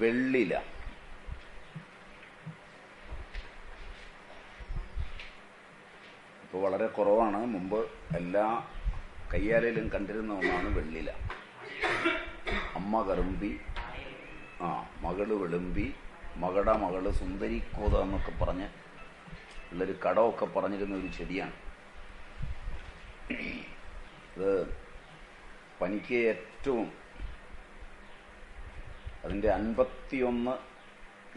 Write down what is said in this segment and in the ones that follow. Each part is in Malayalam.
വെള്ളില. ഇപ്പോൾ വളരെ കുറവാണ്. മുമ്പ് എല്ലാ കയ്യാലയിലും കണ്ടിരുന്ന ഒന്നാണ് വെള്ളില. അമ്മ കറുമ്പി, മകള് വെളുമ്പി, മകള് സുന്ദരിക്കോത എന്നൊക്കെ പറഞ്ഞ് ഉള്ളൊരു കടമൊക്കെ പറഞ്ഞിരുന്ന ഒരു ചെടിയാണ്. അത് പനിക്ക് ഏറ്റവും അതിൻ്റെ 51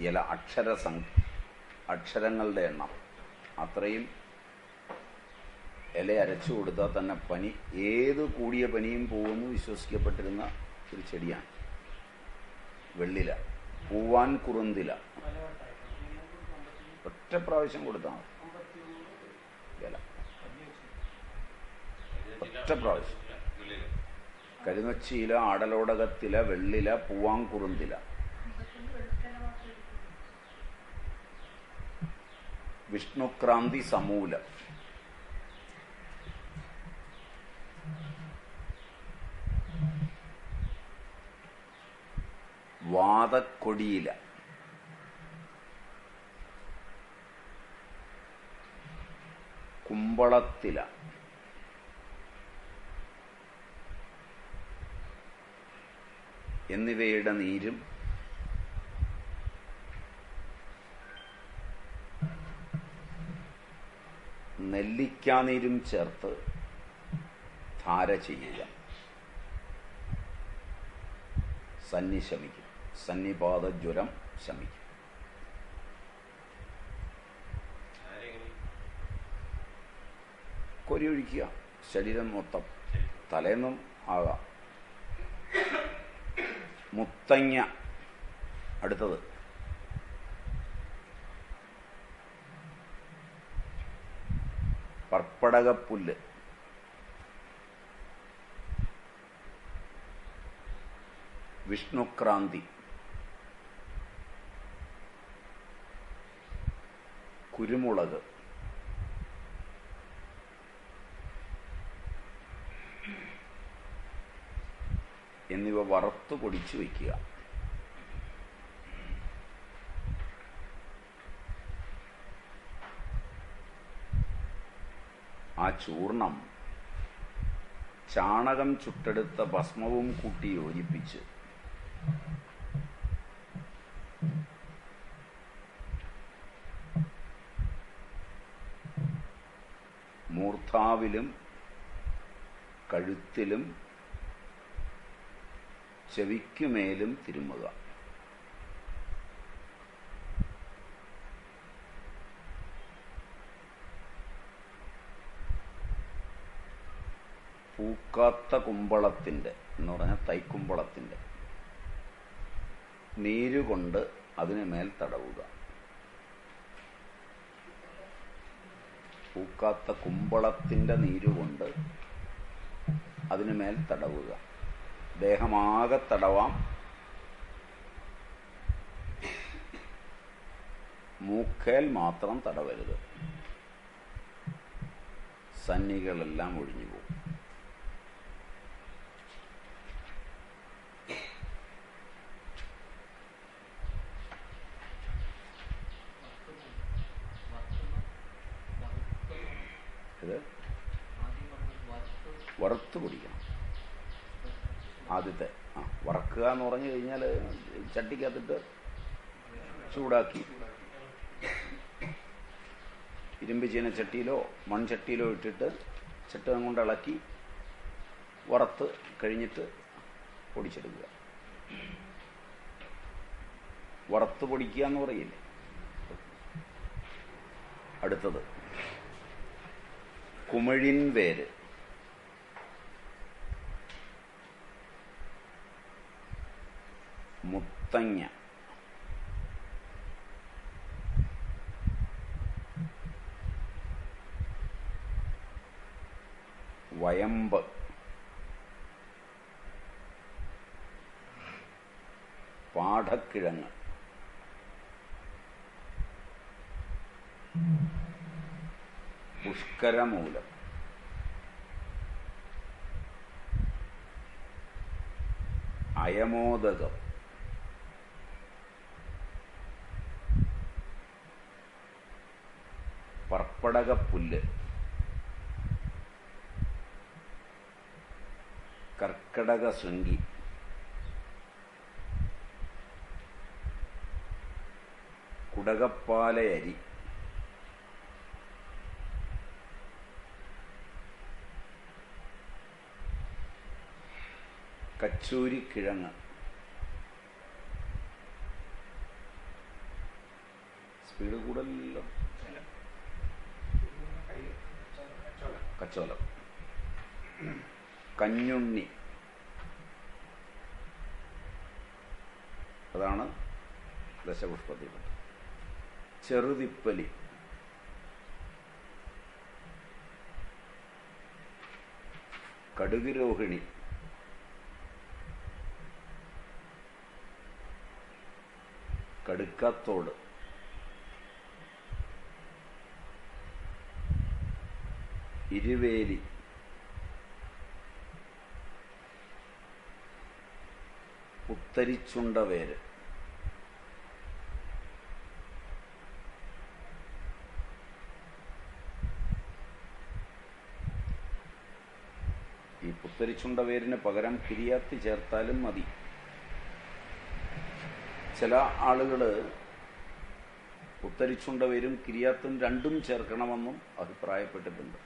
ഇല അക്ഷരങ്ങളുടെ എണ്ണം അത്രയും ഇല അരച്ചു കൊടുത്താൽ തന്നെ പനി, ഏത് കൂടിയ പനിയും പോകുമെന്ന് വിശ്വസിക്കപ്പെട്ടിരുന്ന ഒരു ചെടിയാണ് വെള്ളില. പൂവാൻ കുറുന്തില. ഒറ്റ പ്രാവശ്യം കൊടുത്താൽ മതി ഇല, ഒറ്റ പ്രാവശ്യം. കരിനൊച്ചിയില, ആടലോടകത്തില, വെള്ളില, പൂവാങ്കുറുന്തില. വിഷ്ണുക്രാന്തി സമൂലം. വാതക്കൊടിയില. കുമ്പളത്തില. എന്നിവയുടെ നീരും നെല്ലിക്കാനീരും ചേർത്ത് ധാര ചെയ്യുക. സന്നി ശമിക്കും. സന്നിപാത ജ്വരം ശമിക്കും. കൊരിയൊഴിക്കുക ശരീരം മൊത്തം, തലേന്നും ആകാം. മുത്തങ്ങ. അടുത്തത് പർപ്പടകപ്പുല്ല്. വിഷ്ണുക്രാന്തി. കുരുമുളക്. എന്നിവ വറുത്തു പൊടിച്ചു വയ്ക്കുക. ആ ചൂർണം ചാണകം ചുട്ടെടുത്ത ഭസ്മവും കൂട്ടി യോജിപ്പിച്ച് മൂർധാവിലും കഴുത്തിലും ചെവിക്കുമേലും തിരുമുക. പൂക്കാത്ത കുമ്പളത്തിൻ്റെ എന്ന് പറഞ്ഞാൽ തൈക്കുമ്പളത്തിൻ്റെ നീരുകൊണ്ട് അതിന് മേൽ തടവുക. പൂക്കാത്ത കുമ്പളത്തിൻ്റെ നീരുകൊണ്ട് അതിന് മേൽ തടവുക. ദേഹമാകെ തടവാം. മൂക്കേൽ മാത്രം തടവരുത്. സന്നികളെല്ലാം ഒഴിഞ്ഞു പോകും. ഇത് വറുത്ത് പൊടിക്കണം. ആദ്യത്തെ വറക്കുക എന്ന് പറഞ്ഞു കഴിഞ്ഞാൽ ചട്ടിക്കകത്തിട്ട് ചൂടാക്കി ഇരുമ്പ് ചീനച്ചട്ടിയിലോ മൺചട്ടിയിലോ ഇട്ടിട്ട് ചട്ടകം കൊണ്ട് ഇളക്കി വറുത്ത് കഴിഞ്ഞിട്ട് പൊടിച്ചെടുക്കുക. വറുത്ത് പൊടിക്കുക എന്ന് പറയില്ലേ. അടുത്തത് കുമിഴിൻ വേര്. മുത്തങ്ങ. വയമ്പ്. പാഠക്കിഴങ്ങ്. പുഷ്കരമൂലം. അയമോദകം. കർക്കടകപ്പുല്ല്, കർക്കടകശൃംഗി, കുടകപ്പാലയരി, കച്ചൂരിക്കിഴങ്ങ്, സ്പീഡ് കൂടുതലല്ലോ, കച്ചോലം, കഞ്ഞുണ്ണി, അതാണ് ദശപുഷ്പദീപം. ചെറുതിപ്പലി, കടുകുരോഹിണി, കടുക്കാത്തോട്, ഇരുവേലി, ഉത്തരിച്ചുണ്ടവേര്, ഈ പുത്തരിച്ചുണ്ടവേരിന് പകരം കിരിയാത്തി ചേർത്താലും മതി. ചില ആളുകൾ ഉത്തരിച്ചുണ്ടവേരും കിരിയാത്തും രണ്ടും ചേർക്കണമെന്നും അഭിപ്രായപ്പെട്ടിട്ടുണ്ട്.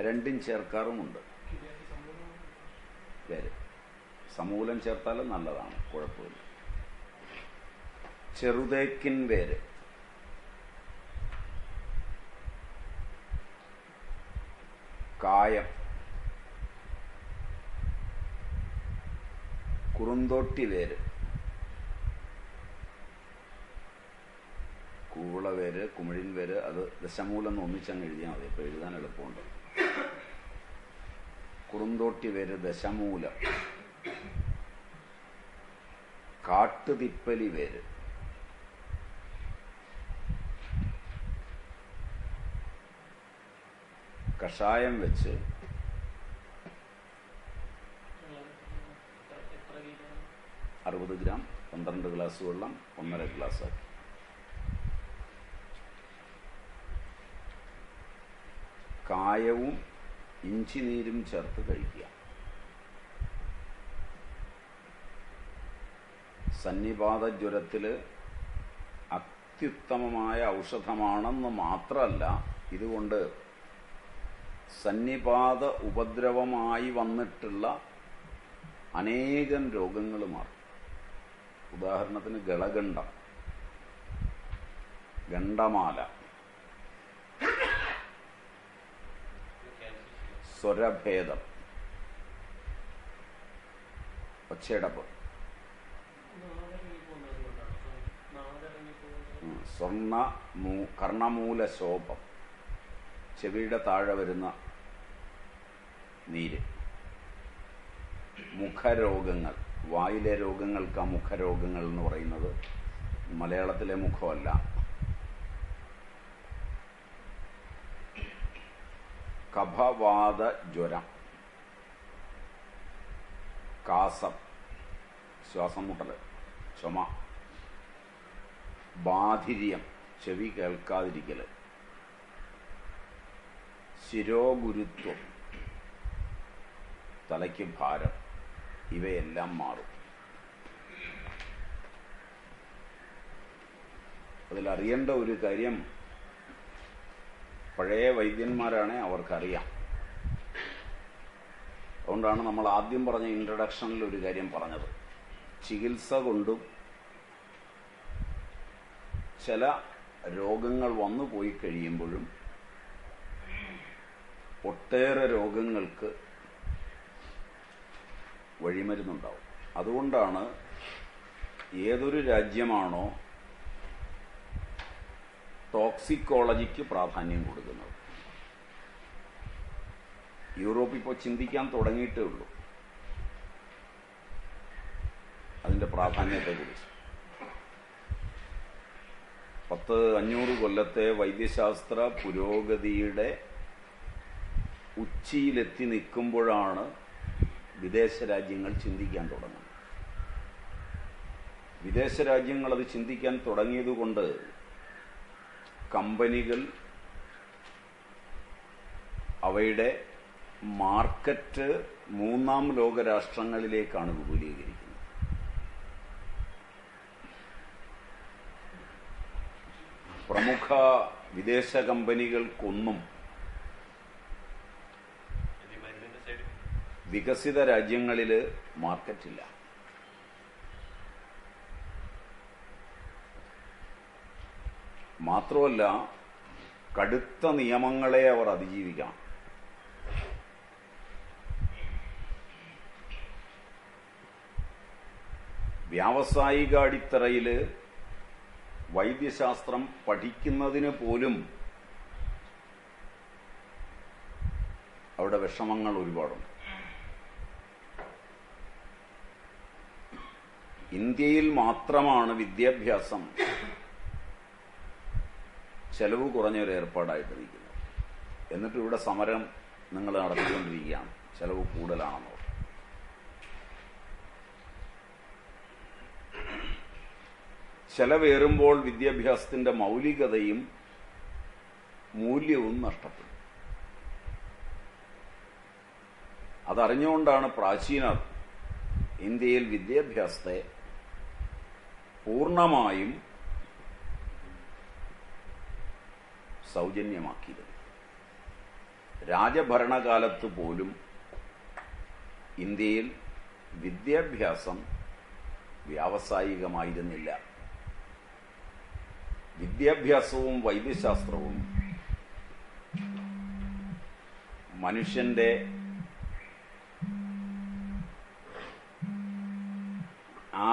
രണ്ടും ചേർക്കാറുമുണ്ട്. വേര് സമൂലം ചേർത്താലും നല്ലതാണ്, കുഴപ്പമില്ല. ചെറുതേക്കിൻ വേര്, കായം, കുറുന്തോട്ടി വേര്, കൂവളവേര്, കുമിഴിൻ വേര്, അത് ദശമൂലം എന്ന് ഒന്നിച്ചങ്ങ് എഴുതിയാൽ മതി, ഇപ്പൊ എഴുതാൻ എളുപ്പമുണ്ട്. കുറുന്തോട്ടി വേര് ദശമൂലം, കാട്ടുതിപ്പലി വേര്, കഷായം വെച്ച് 60 ഗ്രാം 12 ഗ്ലാസ് വെള്ളം 1.5 ഗ്ലാസ് ആക്കി. കായവും ഇഞ്ചിനീരും ചേർത്ത് കഴിക്കുക. സന്നിപാത ജ്വരത്തില് അത്യുത്തമമായ ഔഷധമാണെന്ന് മാത്രമല്ല, ഇതുകൊണ്ട് സന്നിപാത ഉപദ്രവമായി വന്നിട്ടുള്ള അനേകം രോഗങ്ങൾ മാറും. ഉദാഹരണത്തിന് ഗളഗണ്ഡം, ഗണ്ഡമാല, സ്വരഭേദം, ഒച്ചയടപ്പ്, കർണമൂല ശോഭം, ചെവിയുടെ താഴെ വരുന്ന നീര്, മുഖരോഗങ്ങൾ, വായിലെ രോഗങ്ങൾക്ക് മുഖരോഗങ്ങൾ എന്ന് പറയുന്നത് മലയാളത്തിലെ മുഖമല്ല. കഫവാത ജ്വരം, കാസം, ശ്വാസം മുട്ടൽ, ചുമ, ബാധിര്യം, ചെവി കേൾക്കാതിരിക്കൽ, ശിരോഗുരുത്വം, തലയ്ക്ക് ഭാരം, ഇവയെല്ലാം മാറും. അതിലറിയേണ്ട ഒരു കാര്യം, പഴയ വൈദ്യന്മാരാണ്, അവർക്കറിയാം. അതുകൊണ്ടാണ് നമ്മൾ ആദ്യം പറഞ്ഞ ഇൻട്രഡക്ഷനിൽ ഒരു കാര്യം പറഞ്ഞത്. ചികിത്സ കൊണ്ടും ചില രോഗങ്ങൾ വന്നു പോയി കഴിയുമ്പോഴും ഒട്ടേറെ രോഗങ്ങൾക്ക് വഴിമരുന്നുണ്ടാവും. അതുകൊണ്ടാണ് ഏതൊരു രാജ്യമാണോ ടോക്സിക്കോളജിക്ക് പ്രാധാന്യം കൊടുക്കുന്നത്. യൂറോപ്പ് ഇപ്പോൾ ചിന്തിക്കാൻ തുടങ്ങിയിട്ടേ ഉള്ളൂ അതിന്റെ പ്രാധാന്യത്തെക്കുറിച്ച്. 500 കൊല്ലത്തെ വൈദ്യശാസ്ത്ര പുരോഗതിയുടെ ഉച്ചിയിലെത്തി നിൽക്കുമ്പോഴാണ് വിദേശ രാജ്യങ്ങൾ ചിന്തിക്കാൻ തുടങ്ങുന്നത്. വിദേശ രാജ്യങ്ങൾ അത് ചിന്തിക്കാൻ തുടങ്ങിയതുകൊണ്ട് കമ്പനികൾ അവയുടെ മാർക്കറ്റ് മൂന്നാം ലോക രാഷ്ട്രങ്ങളിലേക്കാണ് വിപുലീകരിക്കുന്നത്. പ്രമുഖ വിദേശ കമ്പനികൾക്കൊന്നും വികസിത രാജ്യങ്ങളിൽ മാർക്കറ്റില്ല. മാത്രമല്ല, കടുത്ത നിയമങ്ങളെ അവർ അതിജീവിക്കണം. വ്യാവസായിക അടിത്തറയിൽ വൈദ്യശാസ്ത്രം പഠിക്കുന്നതിന് പോലും അവിടെ വിഷമങ്ങൾ ഒരുപാടുണ്ട്. ഇന്ത്യയിൽ മാത്രമാണ് വിദ്യാഭ്യാസം ചെലവ് കുറഞ്ഞൊരു ഏർപ്പാടായിട്ട് നിൽക്കുന്നത്. എന്നിട്ട് ഇവിടെ സമരം നിങ്ങൾ നടത്തിക്കൊണ്ടിരിക്കുകയാണ്, ചെലവ് കൂടുതലാണെന്നോ. ചെലവേറുമ്പോൾ വിദ്യാഭ്യാസത്തിന്റെ മൗലികതയും മൂല്യവും നഷ്ടപ്പെടും. അതറിഞ്ഞുകൊണ്ടാണ് പ്രാചീനർ ഇന്ത്യയിൽ വിദ്യാഭ്യാസത്തെ പൂർണ്ണമായും സൗജന്യമാക്കിയത്. രാജഭരണകാലത്ത് പോലും ഇന്ത്യയിൽ വിദ്യാഭ്യാസം വ്യാവസായികമായിരുന്നില്ല. വിദ്യാഭ്യാസവും വൈദ്യശാസ്ത്രവും മനുഷ്യന്റെ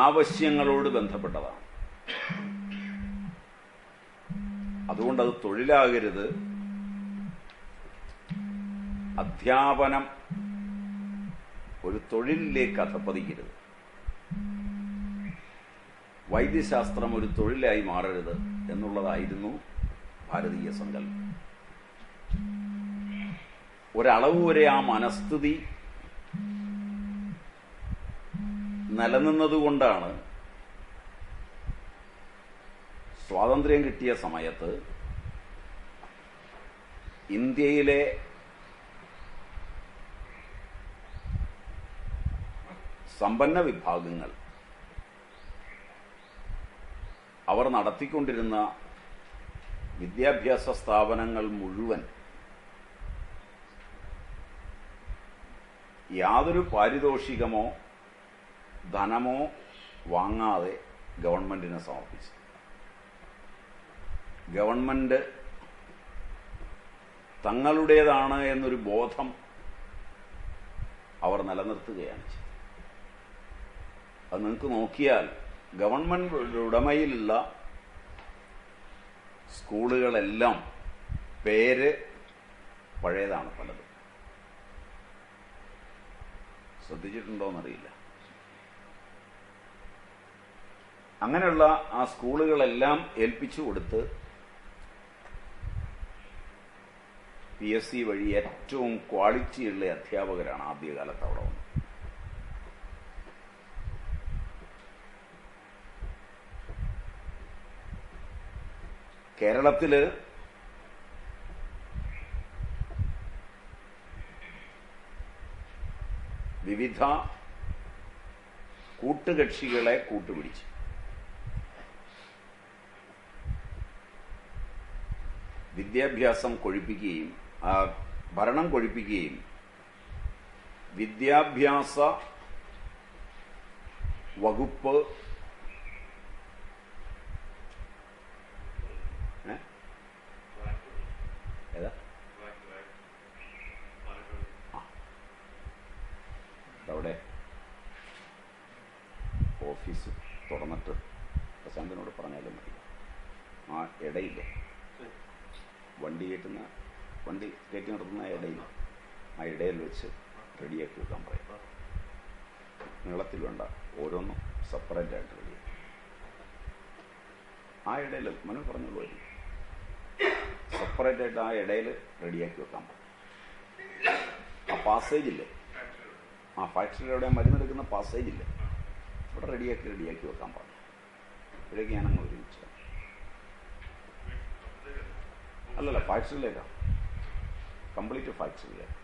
ആവശ്യങ്ങളോട് ബന്ധപ്പെട്ടതാണ്. അതുകൊണ്ടത് തൊഴിലാകരുത്. അധ്യാപനം ഒരു തൊഴിലിലേക്ക് അധപ്പതിക്കരുത്. വൈദ്യശാസ്ത്രം ഒരു തൊഴിലായി മാറരുത് എന്നുള്ളതായിരുന്നു ഭാരതീയ സങ്കല്പം. ഒരളവ് വരെ ആ മനസ്ഥിതി നിലനിന്നതുകൊണ്ടാണ് സ്വാതന്ത്ര്യം കിട്ടിയ സമയത്ത് ഇന്ത്യയിലെ സമ്പന്ന വിഭാഗങ്ങൾ അവർ നടത്തിക്കൊണ്ടിരുന്ന വിദ്യാഭ്യാസ സ്ഥാപനങ്ങൾ മുഴുവൻ യാതൊരു പാരിതോഷികമോ ധനമോ വാങ്ങാതെ ഗവൺമെന്റിനെ സമർപ്പിച്ചു. ഗവൺമെന്റ് തങ്ങളുടേതാണ് എന്നൊരു ബോധം അവർ നിലനിർത്തുകയാണ് ചെയ്തത്. അത് നിങ്ങൾക്ക് നോക്കിയാൽ ഗവൺമെന്റ് ഉടമയിലുള്ള സ്കൂളുകളെല്ലാം പേര് പഴയതാണ് പലതും. ശ്രദ്ധിച്ചിട്ടുണ്ടോയെന്നറിയില്ല. അങ്ങനെയുള്ള ആ സ്കൂളുകളെല്ലാം ഏൽപ്പിച്ചു കൊടുത്ത് PSC വഴി ഏറ്റവും ക്വാളിറ്റിയുള്ള അധ്യാപകരാണ് ആദ്യകാലത്ത് അവിടെ വന്നത്. കേരളത്തില് വിവിധ കൂട്ടുകക്ഷികളെ കൂട്ടുപിടിച്ചു. വിദ്യാഭ്യാസം കൊഴിപ്പിക്കുകയും ഭരണം കൊഴിപ്പിക്കുകയും വിദ്യാഭ്യാസ വകുപ്പ് അവിടെ ഓഫീസ് തുറന്നിട്ട് പ്രശാന്തനോട് പറഞ്ഞാലും മതി. ആ ഇടയില്ലേ വണ്ടി കയറ്റി നടത്തുന്ന ഇടയിൽ, ആ ഇടയിൽ വെച്ച് റെഡിയാക്കി വെക്കാൻ പറയാം. നീളത്തിൽ വേണ്ട, ഓരോന്നും സെപ്പറേറ്റ് ആയിട്ട് റെഡിയാക്കി ആ ഇടയിൽ മനു പറഞ്ഞോളൂ, സെപ്പറേറ്റ് ആയിട്ട് ആ ഇടയിൽ റെഡിയാക്കി വെക്കാൻ പറയും. ആ പാസേജ് ഇല്ലേ, ആ ഫാക്ടറിയുടെ അവിടെ മരുന്നെടുക്കുന്ന പാസേജ് ഇല്ലേ, അവിടെ റെഡിയാക്കി വെക്കാൻ പറഞ്ഞു. ഇവിടേക്ക് ഞാനങ്ങ് ഒരുമിച്ചു. അല്ലല്ല, ഫാക്ടറിയിലേക്കാണ്. കംപ്ലീറ്റ് ഫാക്ടറിയാണ്.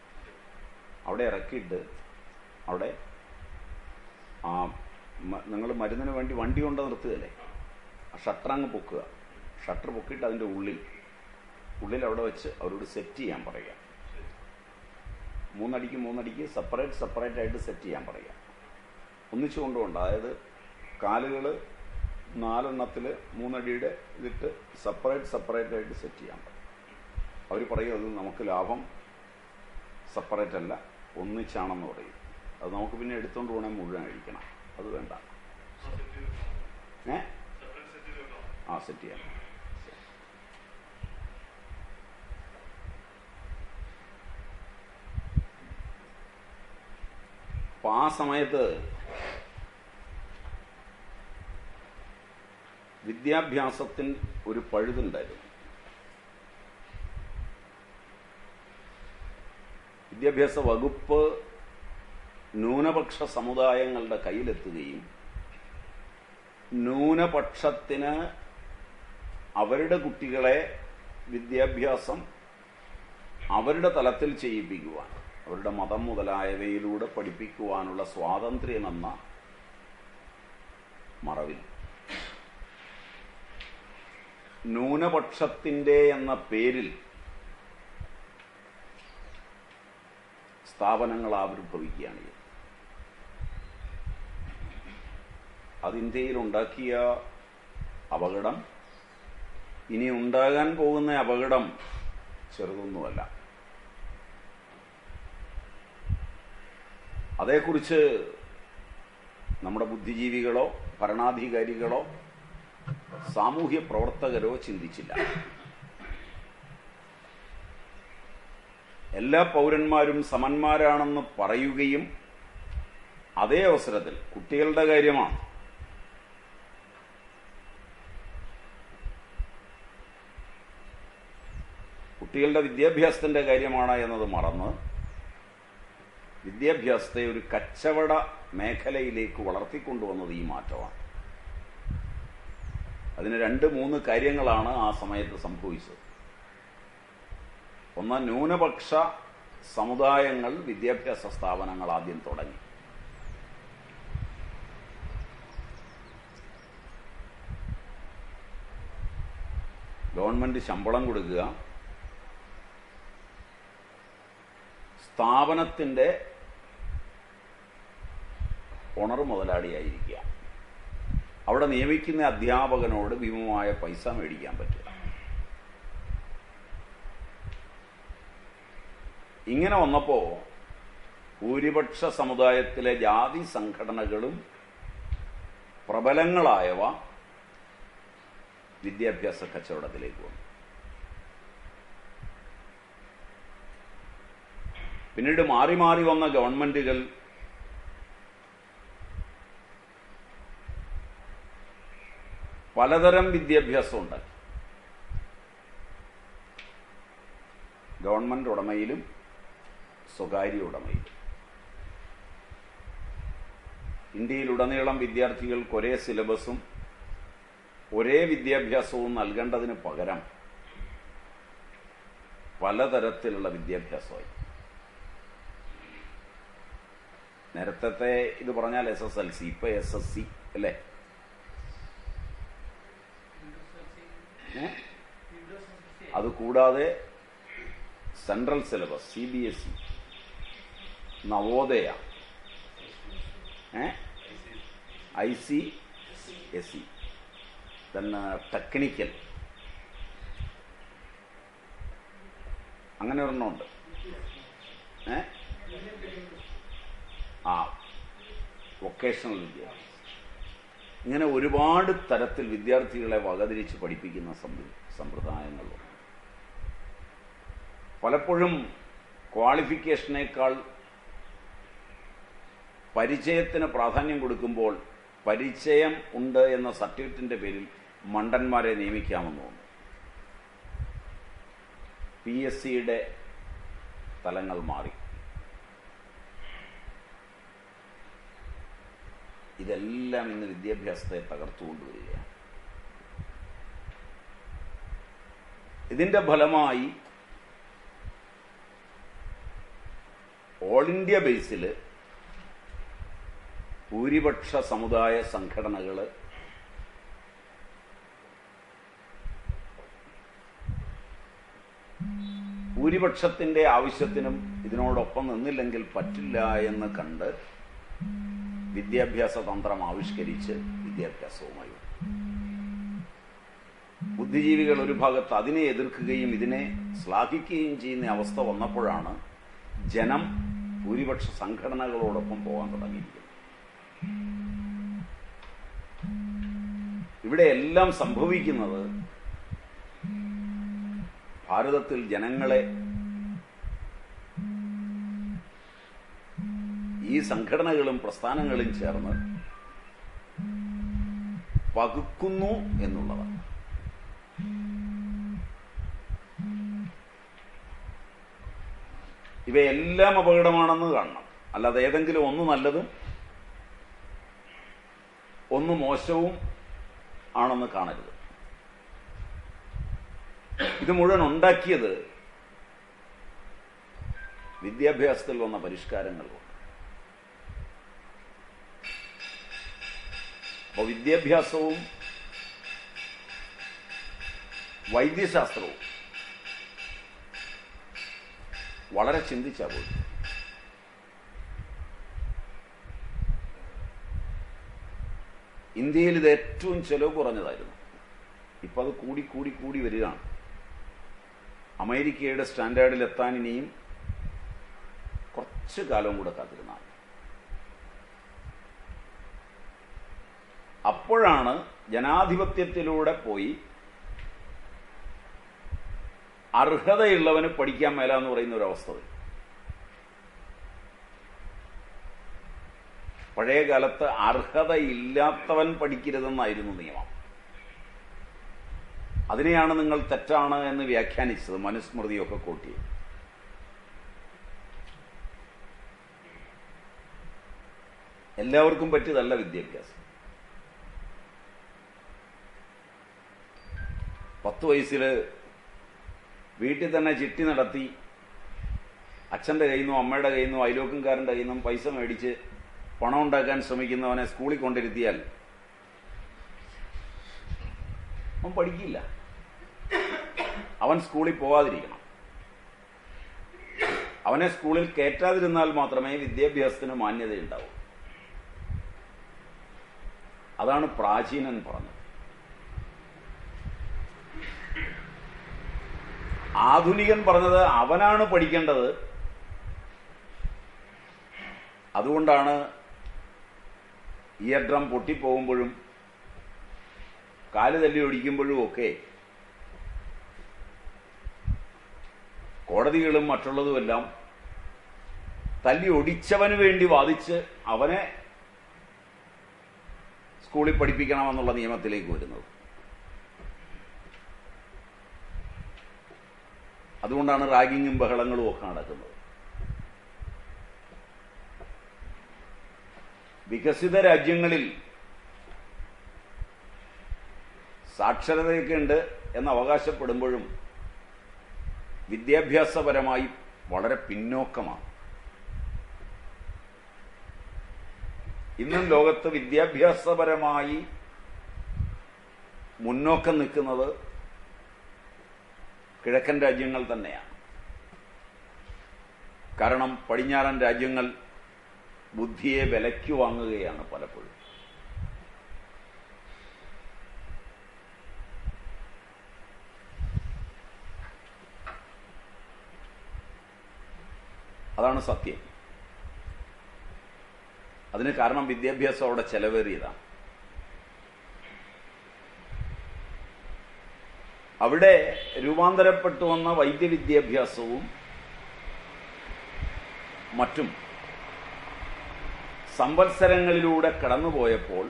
അവിടെ ഇറക്കിയിട്ട് അവിടെ നിങ്ങൾ മരുന്നിന് വേണ്ടി വണ്ടി കൊണ്ട് നിർത്തുകയല്ലേ, ആ ഷട്ടർ അങ്ങ് പൊക്കുക. ഷട്ടർ പൊക്കിയിട്ട് അതിൻ്റെ ഉള്ളിൽ അവിടെ വെച്ച് അവരോട് സെറ്റ് ചെയ്യാൻ പറയുക. 3 അടിക്ക് സെപ്പറേറ്റ് ആയിട്ട് സെറ്റ് ചെയ്യാൻ പറയുക. ഒന്നിച്ചു കൊണ്ടുപോകണ്ട. അതായത് കാലുകൾ 4 എണ്ണത്തിൽ 3 അടിയുടെ ഇതിട്ട് സെപ്പറേറ്റ് ആയിട്ട് സെറ്റ് ചെയ്യാൻ പറയും. അവർ പറയും അത് നമുക്ക് ലാഭം സെപ്പറേറ്റ് അല്ല, ഒന്നിച്ചാണെന്ന് പറയും. അത് നമുക്ക് പിന്നെ എടുത്തുകൊണ്ട് പോകണേ മുഴുവൻ കഴിക്കണം. അത് വേണ്ട. സെറ്റ് ചെയ്യാം. അപ്പൊ ആ സമയത്ത് വിദ്യാഭ്യാസത്തിന് ഒരു പഴുതുണ്ടായിരുന്നു. വിദ്യാഭ്യാസ വകുപ്പ് ന്യൂനപക്ഷ സമുദായങ്ങളുടെ കയ്യിലെത്തുകയും ന്യൂനപക്ഷത്തിന് അവരുടെ കുട്ടികളെ വിദ്യാഭ്യാസം അവരുടെ തലത്തിൽ ചെയ്യിപ്പിക്കുവാൻ, അവരുടെ മതം മുതലായവയിലൂടെ പഠിപ്പിക്കുവാനുള്ള സ്വാതന്ത്ര്യമെന്ന മറവിൽ ന്യൂനപക്ഷത്തിൻ്റെ എന്ന പേരിൽ സ്ഥാപനങ്ങൾ ആവിർഭവിക്കുകയാണ്. അത് ഇന്ത്യയിൽ ഉണ്ടാക്കിയ അപകടം, ഇനി ഉണ്ടാകാൻ പോകുന്ന അപകടം ചെറുതൊന്നുമല്ല. അതേക്കുറിച്ച് നമ്മുടെ ബുദ്ധിജീവികളോ ഭരണാധികാരികളോ സാമൂഹ്യ പ്രവർത്തകരോ ചിന്തിച്ചില്ല. എല്ലാ പൗരന്മാരും സമന്മാരാണെന്ന് പറയുകയും അതേ അവസരത്തിൽ കുട്ടികളുടെ കാര്യമാണ്, കുട്ടികളുടെ വിദ്യാഭ്യാസത്തിന്റെ കാര്യമാണ് എന്നത് മറന്ന് വിദ്യാഭ്യാസത്തെ ഒരു കച്ചവട മേഖലയിലേക്ക് വളർത്തിക്കൊണ്ടുവന്നത് ഈ മാറ്റമാണ്. അതിന് 2-3 കാര്യങ്ങളാണ് ആ സമയത്ത് സംഭവിച്ചത്. ഒന്ന്, ന്യൂനപക്ഷ സമുദായങ്ങൾ വിദ്യാഭ്യാസ സ്ഥാപനങ്ങൾ ആദ്യം തുടങ്ങി. ഗവൺമെന്റ് ശമ്പളം കൊടുക്കുക, സ്ഥാപനത്തിന്റെ ഓണർ മുതലാളിയായിരിക്കുക, അവിടെ നിയമിക്കുന്ന അധ്യാപകനോട് ഭീമമായ പൈസ മേടിക്കാൻ പറ്റുക. ഇങ്ങനെ വന്നപ്പോ ഭൂരിപക്ഷ സമുദായത്തിലെ ജാതി സംഘടനകളും പ്രബലങ്ങളായവ വിദ്യാഭ്യാസ കച്ചവടത്തിലേക്ക് വന്നു. പിന്നീട് മാറി മാറി വന്ന ഗവൺമെന്റുകൾ പലതരം വിദ്യാഭ്യാസം ഉണ്ടാക്കി. ഗവൺമെന്റ് ഉടമയിലും സ്വകാര്യ ഉടമയിലും. ഇന്ത്യയിലുടനീളം വിദ്യാർത്ഥികൾക്ക് ഒരേ സിലബസും ഒരേ വിദ്യാഭ്യാസവും നൽകേണ്ടതിന് പകരം പലതരത്തിലുള്ള വിദ്യാഭ്യാസമായി. നേരത്തെ ഇത് പറഞ്ഞാൽ SSLC, ഇപ്പൊ SSC അല്ലേ? അതുകൂടാതെ central syllabus, CBSE, Navodaya, ICSE, പിന്നെ ടെക്നിക്കൽ, അങ്ങനെ ഒരെണ്ണമുണ്ട്. വൊക്കേഷണൽ വിദ്യാഭ്യാസം. ഇങ്ങനെ ഒരുപാട് തരത്തിൽ വിദ്യാർത്ഥികളെ വകതിരിച്ച് പഠിപ്പിക്കുന്ന സമ്പ്രദായങ്ങളുണ്ട്. പലപ്പോഴും ക്വാളിഫിക്കേഷനേക്കാൾ പരിചയത്തിന് പ്രാധാന്യം കൊടുക്കുമ്പോൾ പരിചയം ഉണ്ട് എന്ന സർട്ടിഫിക്കറ്റിന്റെ പേരിൽ മണ്ടന്മാരെ നിയമിക്കാമെന്ന് തോന്നുന്നു. PSCയുടെ തലങ്ങൾ മാറി. ഇതെല്ലാം ഇന്ന് വിദ്യാഭ്യാസത്തെ തകർത്തുകൊണ്ടുവരികയാണ്. ഇതിന്റെ ഫലമായി ഓൾ ഇന്ത്യ ബേസിൽ ഭൂരിപക്ഷ സമുദായ സംഘടനകൾ ഭൂരിപക്ഷത്തിന്റെ ആവശ്യത്തിനും ഇതിനോടൊപ്പം നിന്നില്ലെങ്കിൽ പറ്റില്ല എന്ന് കണ്ട് വിദ്യാഭ്യാസ തന്ത്രം ആവിഷ്കരിച്ച് വിദ്യാഭ്യാസവുമായി ബുദ്ധിജീവികൾ ഒരു ഭാഗത്ത് അതിനെ എതിർക്കുകയും ഇതിനെ ശ്ലാഘിക്കുകയും ചെയ്യുന്ന അവസ്ഥ വന്നപ്പോഴാണ് ജനം ഭൂരിപക്ഷ സംഘടനകളോടൊപ്പം പോകാൻ തുടങ്ങിയിരിക്കുന്നത്. ഇവിടെ എല്ലാം സംഭവിക്കുന്നത് ഭാരതത്തിൽ ജനങ്ങളെ ഈ സംഘടനകളും പ്രസ്ഥാനങ്ങളും ചേർന്ന് പകുക്കുന്നു എന്നുള്ളതാണ്. ഇവയെല്ലാം അപകടമാണെന്ന് കാണണം. അല്ലാതെ ഏതെങ്കിലും ഒന്ന് നല്ലതും ഒന്ന് മോശവും ആണെന്ന് കാണരുത്. ഇത് മുഴുവൻ ഉണ്ടാക്കിയത് വിദ്യാഭ്യാസത്തിൽ വന്ന പരിഷ്കാരങ്ങളുണ്ട്. അപ്പോൾ വിദ്യാഭ്യാസവും വൈദ്യശാസ്ത്രവും വളരെ ചിന്തിച്ചാ പോയി. ഇന്ത്യയിൽ ഇത് ഏറ്റവും ചെലവ് കുറഞ്ഞതായിരുന്നു. ഇപ്പം അത് കൂടി കൂടി കൂടി വരികയാണ്. അമേരിക്കയുടെ സ്റ്റാൻഡേർഡിൽ എത്താൻ ഇനിയും കുറച്ച് കാലം കൂടെ കാത്തിരുന്നാൽ. അപ്പോഴാണ് ജനാധിപത്യത്തിലൂടെ പോയി അർഹതയുള്ളവന് പഠിക്കാൻ മേല എന്ന് പറയുന്ന ഒരു അവസ്ഥ വരും. പഴയ കാലത്ത് അർഹതയില്ലാത്തവൻ പഠിക്കരുതെന്നായിരുന്നു നിയമം. അതിനെയാണ് നിങ്ങൾ തെറ്റാണ് എന്ന് വ്യാഖ്യാനിച്ചത്, മനുസ്മൃതിയൊക്കെ കൂട്ടി. എല്ലാവർക്കും പറ്റിയതല്ല വിദ്യാഭ്യാസം. 10 വയസ്സിൽ വീട്ടിൽ തന്നെ ചിട്ടി നടത്തി അച്ഛൻ്റെ കയ്യിൽ നിന്നും അമ്മയുടെ കയ്യിൽ നിന്നും അയലോക്കംകാരൻ്റെ കയ്യിൽ നിന്നും പൈസ മേടിച്ച് പണം ഉണ്ടാക്കാൻ ശ്രമിക്കുന്നവനെ സ്കൂളിൽ കൊണ്ടിരുത്തിയാൽ അവൻ പഠിക്കില്ല. അവൻ സ്കൂളിൽ പോവാതിരിക്കണം. അവനെ സ്കൂളിൽ കയറ്റാതിരുന്നാൽ മാത്രമേ വിദ്യാഭ്യാസത്തിന് മാന്യതയുണ്ടാവൂ. അതാണ് പ്രാചീനൻ പറഞ്ഞത്. ആധുനികൻ പറഞ്ഞത് അവനാണ് പഠിക്കേണ്ടത്. അതുകൊണ്ടാണ് ഇയർ ഡ്രം പൊട്ടിപ്പോകുമ്പോഴും കാല് തല്ലി ഒടിക്കുമ്പോഴും ഒക്കെ കോടതികളും മറ്റുള്ളതുമെല്ലാം തല്ലി ഒടിച്ചവന് വേണ്ടി വാദിച്ച് അവനെ സ്കൂളിൽ പഠിപ്പിക്കണമെന്നുള്ള നിയമത്തിലേക്ക് വരുന്നത്. അതുകൊണ്ടാണ് റാഗിങ്ങും ബഹളങ്ങളും ഒക്കെ നടക്കുന്നത്. വികസിത രാജ്യങ്ങളിൽ സാക്ഷരതയൊക്കെ ഉണ്ട് എന്ന് അവകാശപ്പെടുമ്പോഴും വിദ്യാഭ്യാസപരമായി വളരെ പിന്നോക്കമാണ്. ഇന്നും ലോകത്ത് വിദ്യാഭ്യാസപരമായി മുന്നോക്കം നിൽക്കുന്നത് കിഴക്കൻ രാജ്യങ്ങൾ തന്നെയാണ്. കാരണം പടിഞ്ഞാറൻ രാജ്യങ്ങൾ ബുദ്ധിയെ വിലയ്ക്ക് വാങ്ങുകയാണ് പലപ്പോഴും. അതാണ് സത്യം. അതിന് കാരണം വിദ്യാഭ്യാസം അവിടെ ചെലവേറിയതാണ്. അവിടെ രൂപാന്തരപ്പെട്ടു വന്ന വൈദ്യവിദ്യാഭ്യാസവും മറ്റും സംവത്സരങ്ങളിലൂടെ കടന്നുപോയപ്പോൾ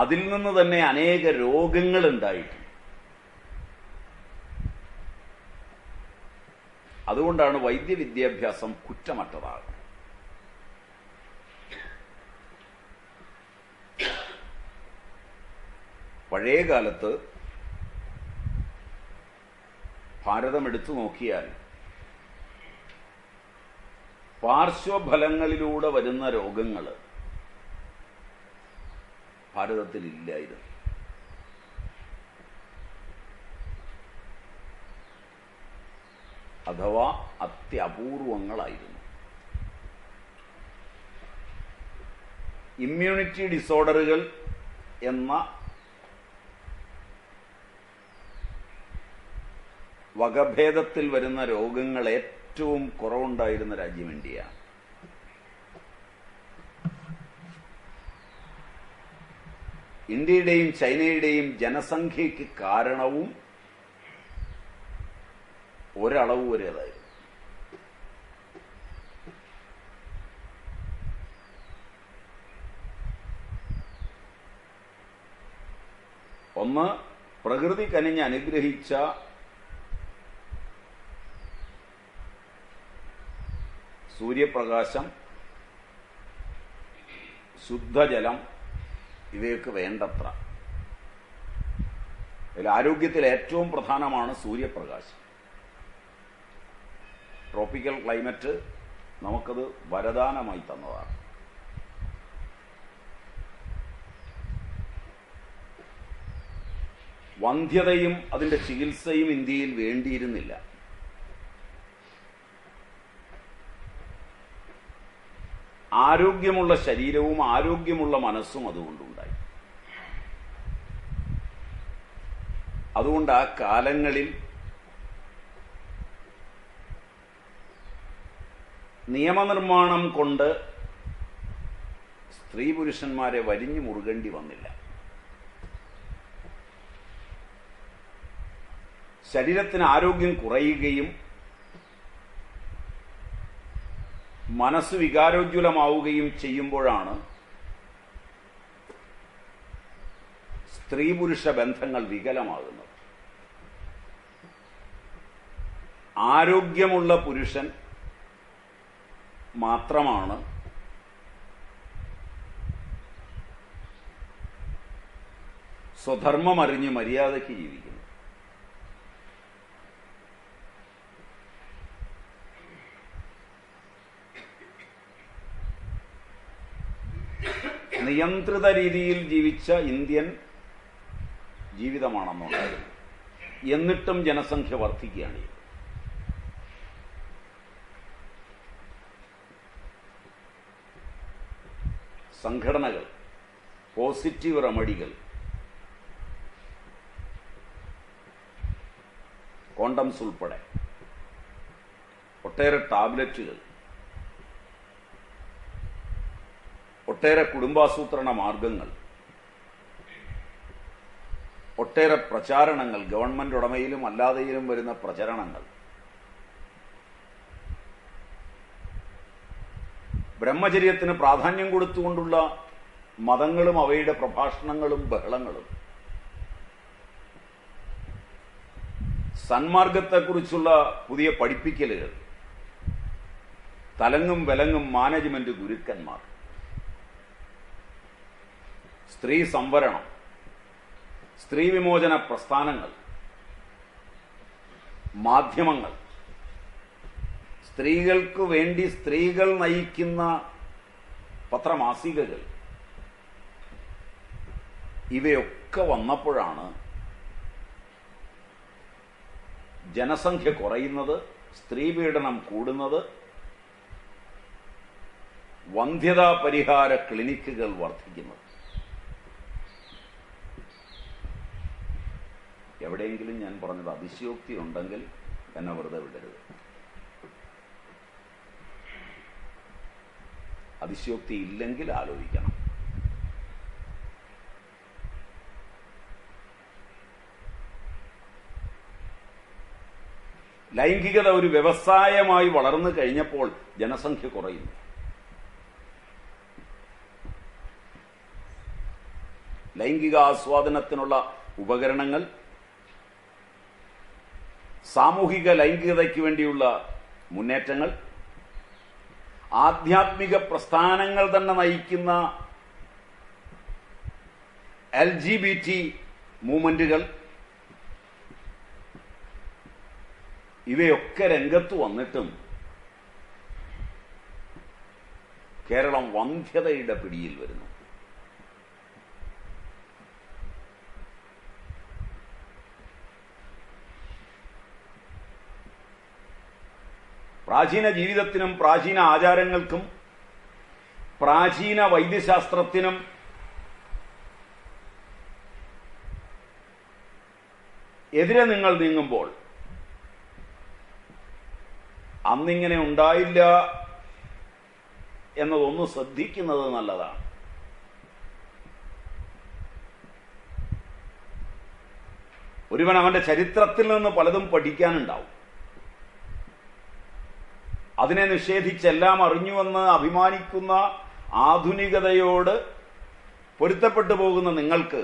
അതിൽ നിന്ന് തന്നെ അനേക രോഗങ്ങൾ ഉണ്ടായിട്ടുണ്ട്. അതുകൊണ്ടാണ് വൈദ്യവിദ്യാഭ്യാസം കുറ്റമറ്റതാകുന്നത്. പഴയ കാലത്ത് ഭാരതം എടുത്തു നോക്കിയാൽ പാർശ്വഫലങ്ങളിലൂടെ വരുന്ന രോഗങ്ങൾ ഭാരതത്തിൽ ഇല്ലായിരുന്നു. അഥവാ അത്യപൂർവങ്ങളായിരുന്നു. ഇമ്മ്യൂണിറ്റി ഡിസോർഡറുകൾ എന്ന വകഭേദത്തിൽ വരുന്ന രോഗങ്ങൾ ഏറ്റവും കുറവുണ്ടായിരുന്ന രാജ്യം ഇന്ത്യയാണ്. ഇന്ത്യയുടെയും ചൈനയുടെയും ജനസംഖ്യയ്ക്ക് കാരണവും ഒരളവ് വരെതായിരുന്നു. ഒന്ന്, പ്രകൃതി കനിഞ്ഞ് അനുഗ്രഹിച്ച സൂര്യപ്രകാശം, ശുദ്ധജലം, ഇവയൊക്കെ വേണ്ടത്ര. ഇതിൽ ആരോഗ്യത്തിൽ ഏറ്റവും പ്രധാനമാണ് സൂര്യപ്രകാശം. ട്രോപ്പിക്കൽ ക്ലൈമറ്റ് നമുക്കത് വരദാനമായി തന്നതാണ്. വന്ധ്യതയും അതിന്റെ ചികിത്സയും ഇന്ത്യയിൽ വേണ്ടിയിരുന്നില്ല. ആരോഗ്യമുള്ള ശരീരവും ആരോഗ്യമുള്ള മനസ്സും അതുകൊണ്ടുണ്ടായി. അതുകൊണ്ട് ആ കാലങ്ങളിൽ നിയമനിർമ്മാണം കൊണ്ട് സ്ത്രീ പുരുഷന്മാരെ വരിഞ്ഞു മുറുകേണ്ടി വന്നില്ല. ശരീരത്തിന് ആരോഗ്യം കുറയുകയും മനസ്സ് വികാരോജ്വലമാവുകയും ചെയ്യുമ്പോഴാണ് സ്ത്രീ പുരുഷ ബന്ധങ്ങൾ വികലമാകുന്നത്. ആരോഗ്യമുള്ള പുരുഷൻ മാത്രമാണ് സ്വധർമ്മമറിഞ്ഞ് മര്യാദയ്ക്ക് ജീവിക്കുന്നത്. നിയന്ത്രിത രീതിയിൽ ജീവിച്ച ഇന്ത്യൻ ജീവിതമാണെന്നുണ്ടായിരുന്നു. എന്നിട്ടും ജനസംഖ്യ വർദ്ധിക്കുകയാണ്. സംഘടനകൾ, പോസിറ്റീവ് റെമഡികൾ, കോണ്ടംസ് ഉൾപ്പെടെ ഒട്ടേറെ ടാബ്ലറ്റുകൾ, ഒട്ടേറെ കുടുംബാസൂത്രണ മാർഗങ്ങൾ, ഒട്ടേറെ പ്രചാരണങ്ങൾ, ഗവൺമെന്റ് ഉടമയിലും അല്ലാതെയും വരുന്ന പ്രചരണങ്ങൾ, ബ്രഹ്മചര്യത്തിന് പ്രാധാന്യം കൊടുത്തുകൊണ്ടുള്ള മതങ്ങളും അവയുടെ പ്രഭാഷണങ്ങളും ബഹളങ്ങളും, സന്മാർഗത്തെക്കുറിച്ചുള്ള പുതിയ പഠിപ്പിക്കലുകൾ, തലങ്ങും വിലങ്ങും മാനേജ്മെന്റ് ഗുരുക്കന്മാർ, സ്ത്രീ സംവരണം, സ്ത്രീ വിമോചന പ്രസ്ഥാനങ്ങൾ, മാധ്യമങ്ങൾ, സ്ത്രീകൾക്ക് വേണ്ടി സ്ത്രീകൾ നയിക്കുന്ന പത്രമാസികകൾ, ഇവയൊക്കെ വന്നപ്പോഴാണ് ജനസംഖ്യ കുറയുന്നത്, സ്ത്രീപീഡനം കൂടുന്നത്, വന്ധ്യതാ പരിഹാര ക്ലിനിക്കുകൾ വർദ്ധിക്കുന്നത്. എവിടെയെങ്കിലും ഞാൻ പറഞ്ഞത് അതിശയോക്തി ഉണ്ടെങ്കിൽ എന്നെ വെറുതെ വിടരുത്. അതിശയോക്തി ഇല്ലെങ്കിൽ ആലോചിക്കണം. ലൈംഗികത ഒരു വ്യവസായമായി വളർന്നു കഴിഞ്ഞപ്പോൾ ജനസംഖ്യ കുറയുന്നു. ലൈംഗിക ആസ്വാദനത്തിനുള്ള ഉപകരണങ്ങൾ, സാമൂഹിക ലൈംഗികതയ്ക്ക് വേണ്ടിയുള്ള മുന്നേറ്റങ്ങൾ, ആധ്യാത്മിക പ്രസ്ഥാനങ്ങൾ തന്നെ നയിക്കുന്ന LGBT മൂവ്മെന്റുകൾ, ഇവയൊക്കെ രംഗത്ത് വന്നിട്ടും കേരളം വന്ധ്യതയുടെ പിടിയിൽ വരുന്നു. പ്രാചീന ജീവിതത്തിനും പ്രാചീന ആചാരങ്ങൾക്കും പ്രാചീന വൈദ്യശാസ്ത്രത്തിനും എതിരെ നിങ്ങൾ നീങ്ങുമ്പോൾ അന്നിങ്ങനെ ഉണ്ടായില്ല എന്നതൊന്ന് ശ്രദ്ധിക്കുന്നത് നല്ലതാണ്. ഒരുവൻ അവന്റെ ചരിത്രത്തിൽ നിന്ന് പലതും പഠിക്കാനുണ്ടാവും. അതിനെ നിഷേധിച്ചെല്ലാം അറിഞ്ഞുവെന്ന് അഭിമാനിക്കുന്ന ആധുനികതയോട് പൊരുത്തപ്പെട്ടു പോകുന്ന നിങ്ങൾക്ക്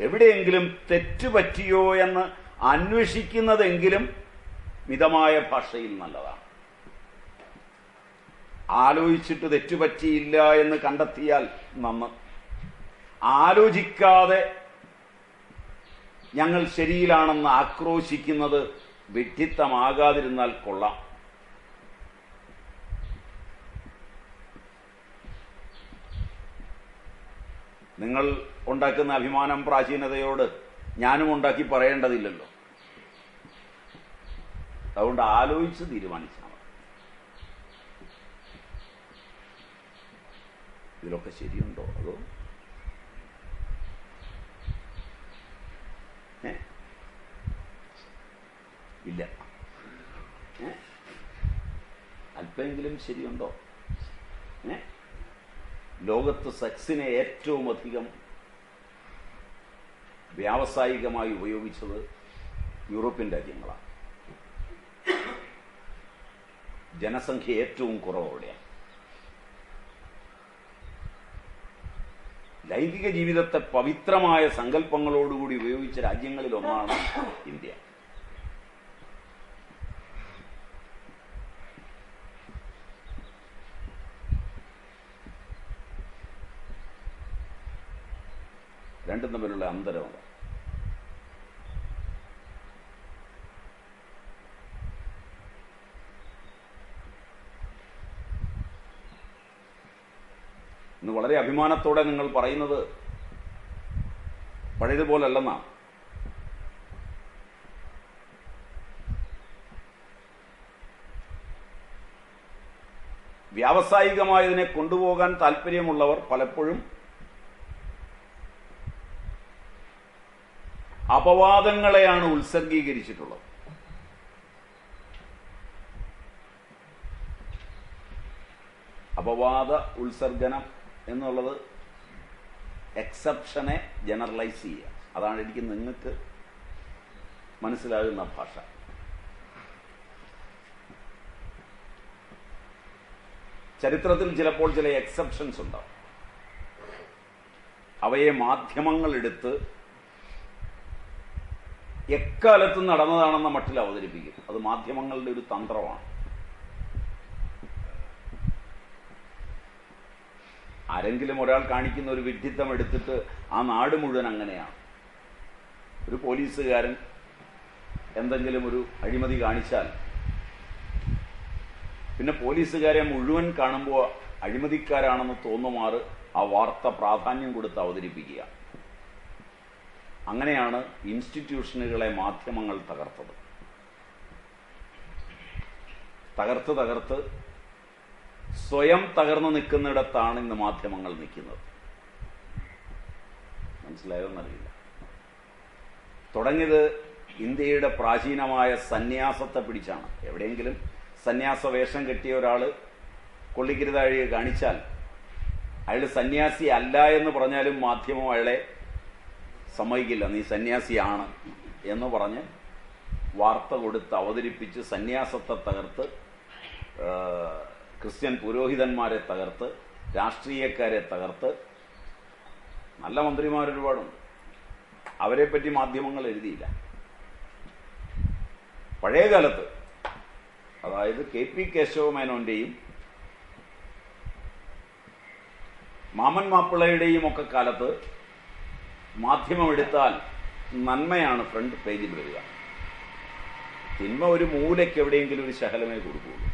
എവിടെയെങ്കിലും തെറ്റുപറ്റിയോ എന്ന് അന്വേഷിക്കുന്നതെങ്കിലും മിതമായ ഭാഷയിൽ നല്ലതാണ്. ആലോചിച്ചിട്ട് തെറ്റുപറ്റിയില്ല എന്ന് കണ്ടെത്തിയാൽ നന്ന്. ആലോചിക്കാതെ ഞങ്ങൾ ശരിയിലാണെന്ന് ആക്രോശിക്കുന്നത് വിഡ്ഢിത്തമാകാതിരുന്നാൽ കൊള്ളാം. നിങ്ങൾ ഉണ്ടാക്കുന്ന അഭിമാനം പ്രാചീനതയോട് ഞാനും ഉണ്ടാക്കി പറയേണ്ടതില്ലല്ലോ. അതുകൊണ്ട് ആലോചിച്ച് തീരുമാനിച്ചാൽ മതി. ഇതിലൊക്കെ ശരിയുണ്ടോ അതോ ഇല്ല, അല്പമെങ്കിലും ശരിയുണ്ടോ? ലോകത്ത് സെക്സിനെ ഏറ്റവും അധികം വ്യാവസായികമായി ഉപയോഗിച്ചത് യൂറോപ്യൻ രാജ്യങ്ങളാണ്. ജനസംഖ്യ ഏറ്റവും കുറവോടെയാണ്. ലൈംഗിക ജീവിതത്തെ പവിത്രമായ സങ്കല്പങ്ങളോടുകൂടി ഉപയോഗിച്ച രാജ്യങ്ങളിലൊന്നാണ് ഇന്ത്യ. രണ്ടും തമ്മിലുള്ള അന്തരമാണ്. ഇന്ന് വളരെ അഭിമാനത്തോടെ നിങ്ങൾ പറയുന്നത് പഴയതുപോലല്ലെന്നാണ്. വ്യാവസായികമായതിനെ കൊണ്ടുപോകാൻ താല്പര്യമുള്ളവർ പലപ്പോഴും അപവാദങ്ങളെയാണ് ഉത്സർഗീകരിച്ചിട്ടുള്ളത്. അപവാദ ഉത്സർഗനം എന്നുള്ളത് എക്സെപ്ഷനെ ജനറലൈസ് ചെയ്യുക. അതാണ് എനിക്ക് നിങ്ങൾക്ക് മനസ്സിലാകുന്ന ഭാഷ. ചരിത്രത്തിൽ ചിലപ്പോൾ ചില എക്സെപ്ഷൻസ് ഉണ്ടാവും. അവയെ മാധ്യമങ്ങൾ എടുത്ത് എക്കാലത്തും നടന്നതാണെന്ന മട്ടിൽ അവതരിപ്പിക്കും. അത് മാധ്യമങ്ങളുടെ ഒരു തന്ത്രമാണ്. ആരെങ്കിലും ഒരാൾ കാണിക്കുന്ന ഒരു വിഡ്ഢിത്തം എടുത്തിട്ട് ആ നാട് മുഴുവൻ അങ്ങനെയാണ്. ഒരു പോലീസുകാരൻ എന്തെങ്കിലും ഒരു അഴിമതി കാണിച്ചാൽ പിന്നെ പോലീസുകാരെ മുഴുവൻ കാണുമ്പോൾ അഴിമതിക്കാരാണെന്ന് തോന്നുമാറ് ആ വാർത്ത പ്രാധാന്യം കൊടുത്ത് അവതരിപ്പിക്കുക. അങ്ങനെയാണ് ഇൻസ്റ്റിറ്റ്യൂഷനുകളെ മാധ്യമങ്ങൾ തകർത്തത്. തകർത്ത് സ്വയം തകർന്നു നിൽക്കുന്നിടത്താണ് ഇന്ന് മാധ്യമങ്ങൾ നിൽക്കുന്നത്. മനസ്സിലായോ എന്നറിയില്ല. തുടങ്ങിയത് ഇന്ത്യയുടെ പ്രാചീനമായ സന്യാസത്തെ പിടിച്ചാണ്. എവിടെയെങ്കിലും സന്യാസ വേഷം കെട്ടിയ ഒരാൾ കൊള്ളിക്കരുതാഴിയെ കാണിച്ചാൽ അയാൾ സന്യാസി അല്ല എന്ന് പറഞ്ഞാലും മാധ്യമം അയാളെ സമ്മതിക്കില്ല. നീ സന്യാസിയാണ് എന്ന് പറഞ്ഞ് വാർത്ത കൊടുത്ത് അവതരിപ്പിച്ച് സന്യാസത്തെ തകർത്ത്, ക്രിസ്ത്യൻ പുരോഹിതന്മാരെ തകർത്ത്, രാഷ്ട്രീയക്കാരെ തകർത്ത്, നല്ല മന്ത്രിമാരൊരുപാടുണ്ട്. അവരെപ്പറ്റി മാധ്യമങ്ങൾ എഴുതിയില്ല. പഴയ കാലത്ത്, അതായത് KP കേശവമേനോന്റെയും മാമൻ മാപ്പിളയുടെയും ഒക്കെ കാലത്ത് മാധ്യമം എടുത്താൽ നന്മയാണ് ഫ്രണ്ട് പേജിൽ വരിക. തിന്മ ഒരു മൂലയ്ക്ക് എവിടെയെങ്കിലും ഒരു ശകലമേ കൊടുക്കുകയുള്ളൂ.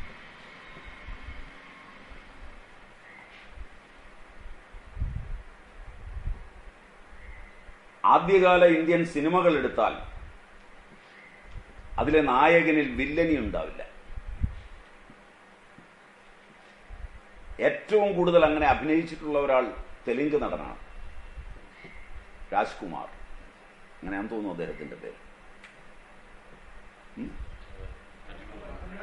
ആദ്യകാല ഇന്ത്യൻ സിനിമകൾ എടുത്താൽ അതിലെ നായകനിൽ വില്ലനി ഉണ്ടാവില്ല. ഏറ്റവും കൂടുതൽ അങ്ങനെ അഭിനയിച്ചിട്ടുള്ള ഒരാൾ തെലുങ്ക് നടനാണ്, രാജ്കുമാർ. അങ്ങനെയാണെന്ന് തോന്നുന്നു അദ്ദേഹത്തിന്റെ പേര്.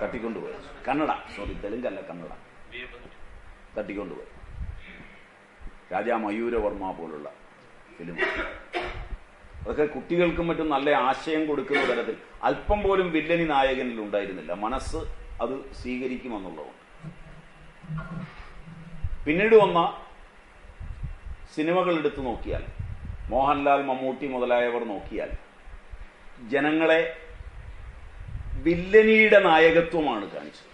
തട്ടിക്കൊണ്ടുപോയി. കന്നഡ, സോറി, തെലുങ്കല്ല, കന്നഡ. തട്ടിക്കൊണ്ടുപോയി. രാജാ മയൂരവർമ്മ പോലുള്ള ഫിലിം. അതൊക്കെ കുട്ടികൾക്കും മറ്റും നല്ല ആശയം കൊടുക്കുന്ന തരത്തിൽ അല്പം പോലും വില്ലനി നായകനിൽ ഉണ്ടായിരുന്നില്ല. മനസ്സ് അത് സ്വീകരിക്കുമെന്നുള്ളതുകൊണ്ട്. പിന്നീട് വന്ന സിനിമകൾ എടുത്തു നോക്കിയാൽ, മോഹൻലാൽ, മമ്മൂട്ടി മുതലായവർ നോക്കിയാൽ, ജനങ്ങളെ വില്ലനിയുടെ നായകത്വമാണ് കാണിച്ചത്.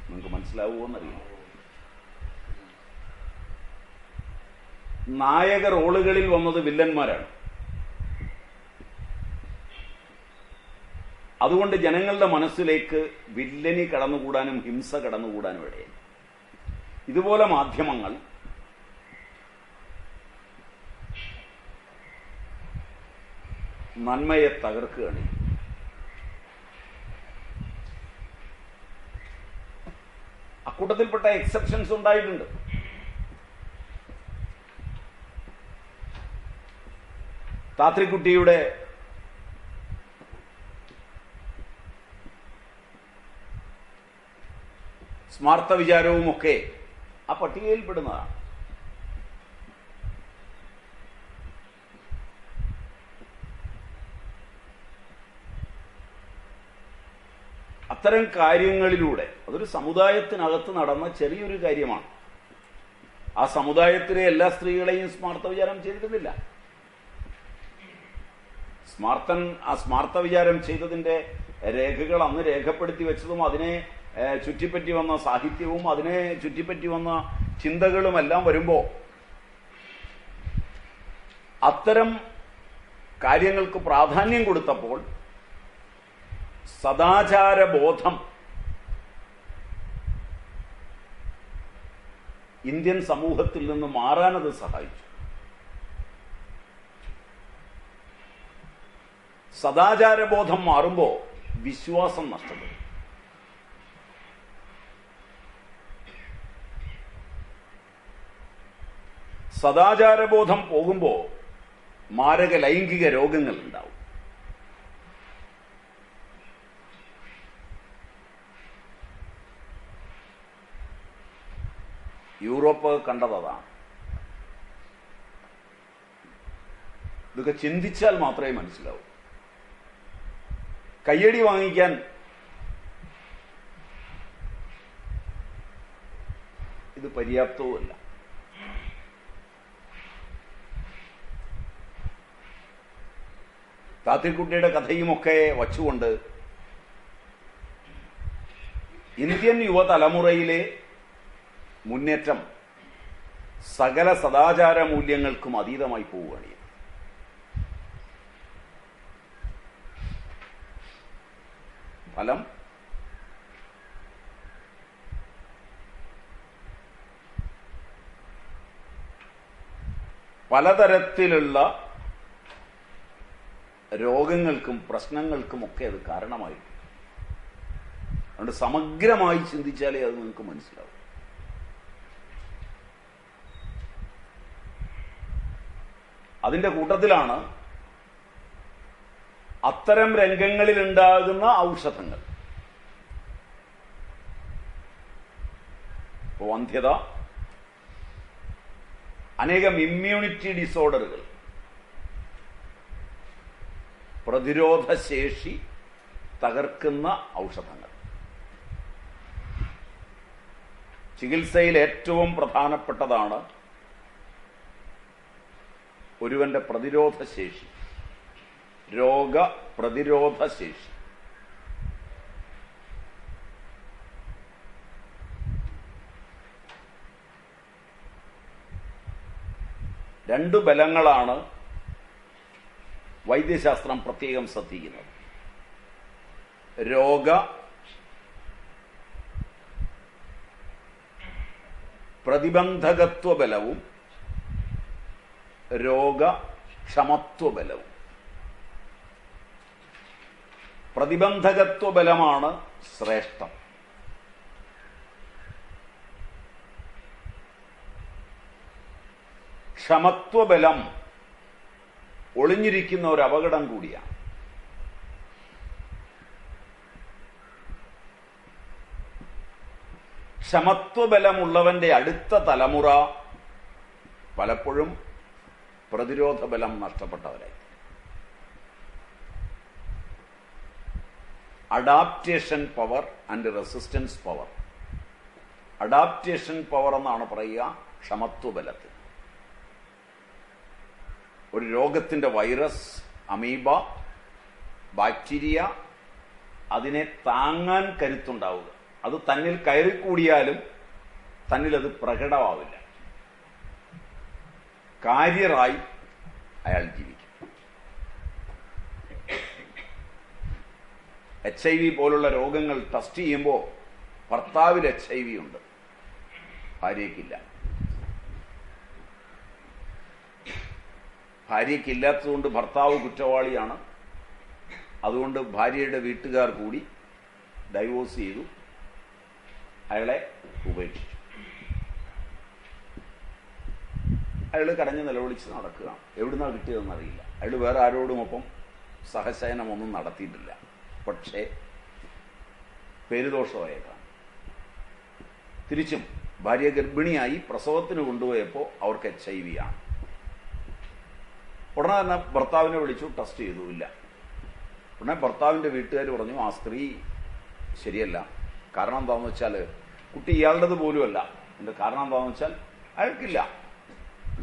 നിങ്ങൾക്ക് മനസ്സിലാവുമോന്നറിയില്ല. നായക റോളുകളിൽ വന്നത് വില്ലന്മാരാണ്. അതുകൊണ്ട് ജനങ്ങളുടെ മനസ്സിലേക്ക് വില്ലനി കടന്നുകൂടാനും ഹിംസ കടന്നുകൂടാനും ഇടയായി. ഇതുപോലെ മാധ്യമങ്ങൾ നന്മയെ തകർക്കുകയാണ്. അക്കൂട്ടത്തിൽപ്പെട്ട എക്സെപ്ഷൻസ് ഉണ്ടായിട്ടുണ്ട്. താത്രിക്കുട്ടിയുടെ സ്മാർത്ഥ വിചാരവുമൊക്കെ ആ പട്ടികയിൽപ്പെടുന്നതാണ്. അത്തരം കാര്യങ്ങളിലൂടെ അതൊരു സമുദായത്തിനകത്ത് നടന്ന ചെറിയൊരു കാര്യമാണ്. ആ സമുദായത്തിലെ എല്ലാ സ്ത്രീകളെയും സ്മാർത്ഥ വിചാരം ചെയ്തിരുന്നില്ല. ആ സ്മാർത്ഥ വിചാരം ചെയ്തതിന്റെ രേഖകൾ അന്ന് രേഖപ്പെടുത്തി വെച്ചതും അതിനെ ചുറ്റിപ്പറ്റി വന്ന സാഹിത്യവും അതിനെ ചുറ്റിപ്പറ്റി വന്ന ചിന്തകളുമെല്ലാം വരുമ്പോൾ അത്തരം കാര്യങ്ങൾക്ക് പ്രാധാന്യം കൊടുത്തപ്പോൾ സദാചാരബോധം ഇന്ത്യൻ സമൂഹത്തിൽ നിന്ന് മാറാനത് സഹായിച്ചു. സദാചാരബോധം മാറുമ്പോൾ വിശ്വാസം നഷ്ടപ്പെടും. സദാചാരബോധം പോകുമ്പോൾ മാരക ലൈംഗിക രോഗങ്ങൾ ഉണ്ടാവും. യൂറോപ്പ് കണ്ടതാണ്. ഇതൊക്കെ ചിന്തിച്ചാൽ മാത്രമേ മനസ്സിലാവൂ. കയ്യടി വാങ്ങിക്കാൻ ഇത് പര്യാപ്തവുമല്ല. താത്തിക്കുട്ടിയുടെ കഥയുമൊക്കെ വച്ചുകൊണ്ട് ഇന്ത്യൻ യുവതലമുറയിലെ മുന്നേറ്റം സകല സദാചാര മൂല്യങ്ങൾക്കും അതീതമായി പോവുകയാണ്. ഫലം പലതരത്തിലുള്ള രോഗങ്ങൾക്കും പ്രശ്നങ്ങൾക്കുമൊക്കെ അത് കാരണമായി. അതുകൊണ്ട് സമഗ്രമായി ചിന്തിച്ചാലേ അത് നിങ്ങൾക്ക് മനസ്സിലാവും. അതിന്റെ കൂട്ടത്തിലാണ് അത്തരം രംഗങ്ങളിൽ ഉണ്ടാകുന്ന ഔഷധങ്ങൾ. വന്ധ്യത, അനേകം ഇമ്മ്യൂണിറ്റി ഡിസോർഡറുകൾ, പ്രതിരോധശേഷി തകർക്കുന്ന ഔഷധങ്ങൾ. ചികിത്സയിൽ ഏറ്റവും പ്രധാനപ്പെട്ടതാണ് ഒരുവന്റെ പ്രതിരോധശേഷി, രോഗപ്രതിരോധശേഷി. രണ്ടു ബലങ്ങളാണ് വൈദ്യശാസ്ത്രം പ്രത്യേകം ശ്രദ്ധിക്കുന്നത്. രോഗ പ്രതിബന്ധകത്വ ബലവും രോഗക്ഷമത്വബലവും. പ്രതിബന്ധകത്വബലമാണ് ശ്രേഷ്ഠം. ക്ഷമത്വബലം ഒളിഞ്ഞിരിക്കുന്ന ഒരു അപകടം കൂടിയാണ്. ക്ഷമത്വബലമുള്ളവന്റെ അടുത്ത തലമുറ പലപ്പോഴും പ്രതിരോധ ബലം നഷ്ടപ്പെട്ടവരായി. Adaptation power and resistance power. Adaptation power എന്നാണ് പറയുക ക്ഷമത്വബലത്തിൽ. ഒരു രോഗത്തിന്റെ വൈറസ്, അമീബ, ബാക്ടീരിയ, അതിനെ താങ്ങാൻ കരുത്തുണ്ടാവുക. അത് തന്നിൽ കയറിക്കൂടിയാലും തന്നിലത് പ്രകടമാവില്ല. കാരിയറായി അയാൾ ജീവിക്കും. HIV പോലുള്ള രോഗങ്ങൾ ടെസ്റ്റ് ചെയ്യുമ്പോൾ ഭർത്താവിൽ HIV ഉണ്ട്, ഭാര്യയ്ക്കില്ല. ഭാര്യയ്ക്കില്ലാത്തതുകൊണ്ട് ഭർത്താവ് കുറ്റവാളിയാണ്. അതുകൊണ്ട് ഭാര്യയുടെ വീട്ടുകാർ കൂടി ഡൈവോഴ്സ് ചെയ്തു, അയാളെ ഉപേക്ഷിച്ചു. അയാൾ കരഞ്ഞ് നിലവിളിച്ച് നടക്കുക. എവിടുന്നാണ് കിട്ടിയതെന്നറിയില്ല. അയാൾ വേറെ ആരോടുമൊപ്പം സഹശയനമൊന്നും നടത്തിയിട്ടില്ല. പക്ഷേ പേരുദോഷമായേക്കാം. തിരിച്ചും ഭാര്യ ഗർഭിണിയായി പ്രസവത്തിന് കൊണ്ടുപോയപ്പോൾ അവർക്ക് HIV ആണ്. ഉടനെ തന്നെ ഭർത്താവിനെ വിളിച്ചു, ടെസ്റ്റ് ചെയ്തു, ഇല്ല. ഉടനെ ഭർത്താവിൻ്റെ വീട്ടുകാർ പറഞ്ഞു ആ സ്ത്രീ ശരിയല്ല. കാരണം എന്താണെന്ന് വെച്ചാൽ കുട്ടി ഇയാളുടേത് പോലുമല്ല. എൻ്റെ കാരണം എന്താണെന്ന് വെച്ചാൽ അയാൾക്കില്ല,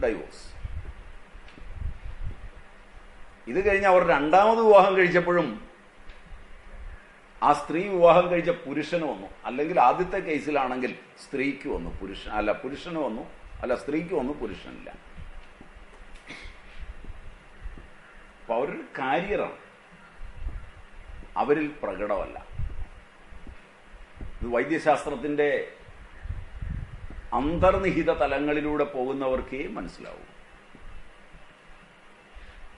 ഡൈവോഴ്സ്. ഇത് കഴിഞ്ഞ് അവർ രണ്ടാമത് വിവാഹം കഴിച്ചപ്പോഴും ആ സ്ത്രീ വിവാഹം കഴിച്ച പുരുഷന് വന്നു. അല്ലെങ്കിൽ ആദ്യത്തെ കേസിലാണെങ്കിൽ സ്ത്രീക്ക് വന്നു, പുരുഷന് വന്നു, സ്ത്രീക്ക് വന്നു, പുരുഷനില്ല. അപ്പൊ അവരൊരു കാരിയറാണ്, അവരിൽ പ്രകടമല്ല. ഇത് വൈദ്യശാസ്ത്രത്തിന്റെ അന്തർനിഹിത തലങ്ങളിലൂടെ പോകുന്നവർക്കേ മനസ്സിലാവൂ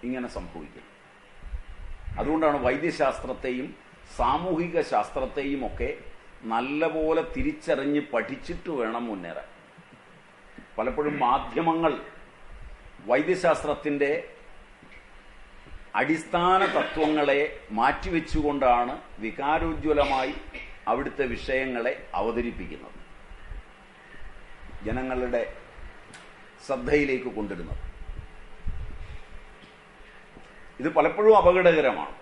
ഇങ്ങനെ സംഭവിക്കുന്നു. അതുകൊണ്ടാണ് വൈദ്യശാസ്ത്രത്തെയും സാമൂഹിക ശാസ്ത്രത്തെയും ഒക്കെ നല്ലപോലെ തിരിച്ചറിഞ്ഞ് പഠിച്ചിട്ട് വേണം മുന്നേറാൻ. പലപ്പോഴും മാധ്യമങ്ങൾ വൈദ്യശാസ്ത്രത്തിന്റെ അടിസ്ഥാന തത്വങ്ങളെ മാറ്റിവെച്ചുകൊണ്ടാണ് വികാരോജ്വലമായി അവിടുത്തെ വിഷയങ്ങളെ അവതരിപ്പിക്കുന്നത്, ജനങ്ങളുടെ ശ്രദ്ധയിലേക്ക് കൊണ്ടുവരുന്നത്. ഇത് പലപ്പോഴും അപകടകരമാണ്.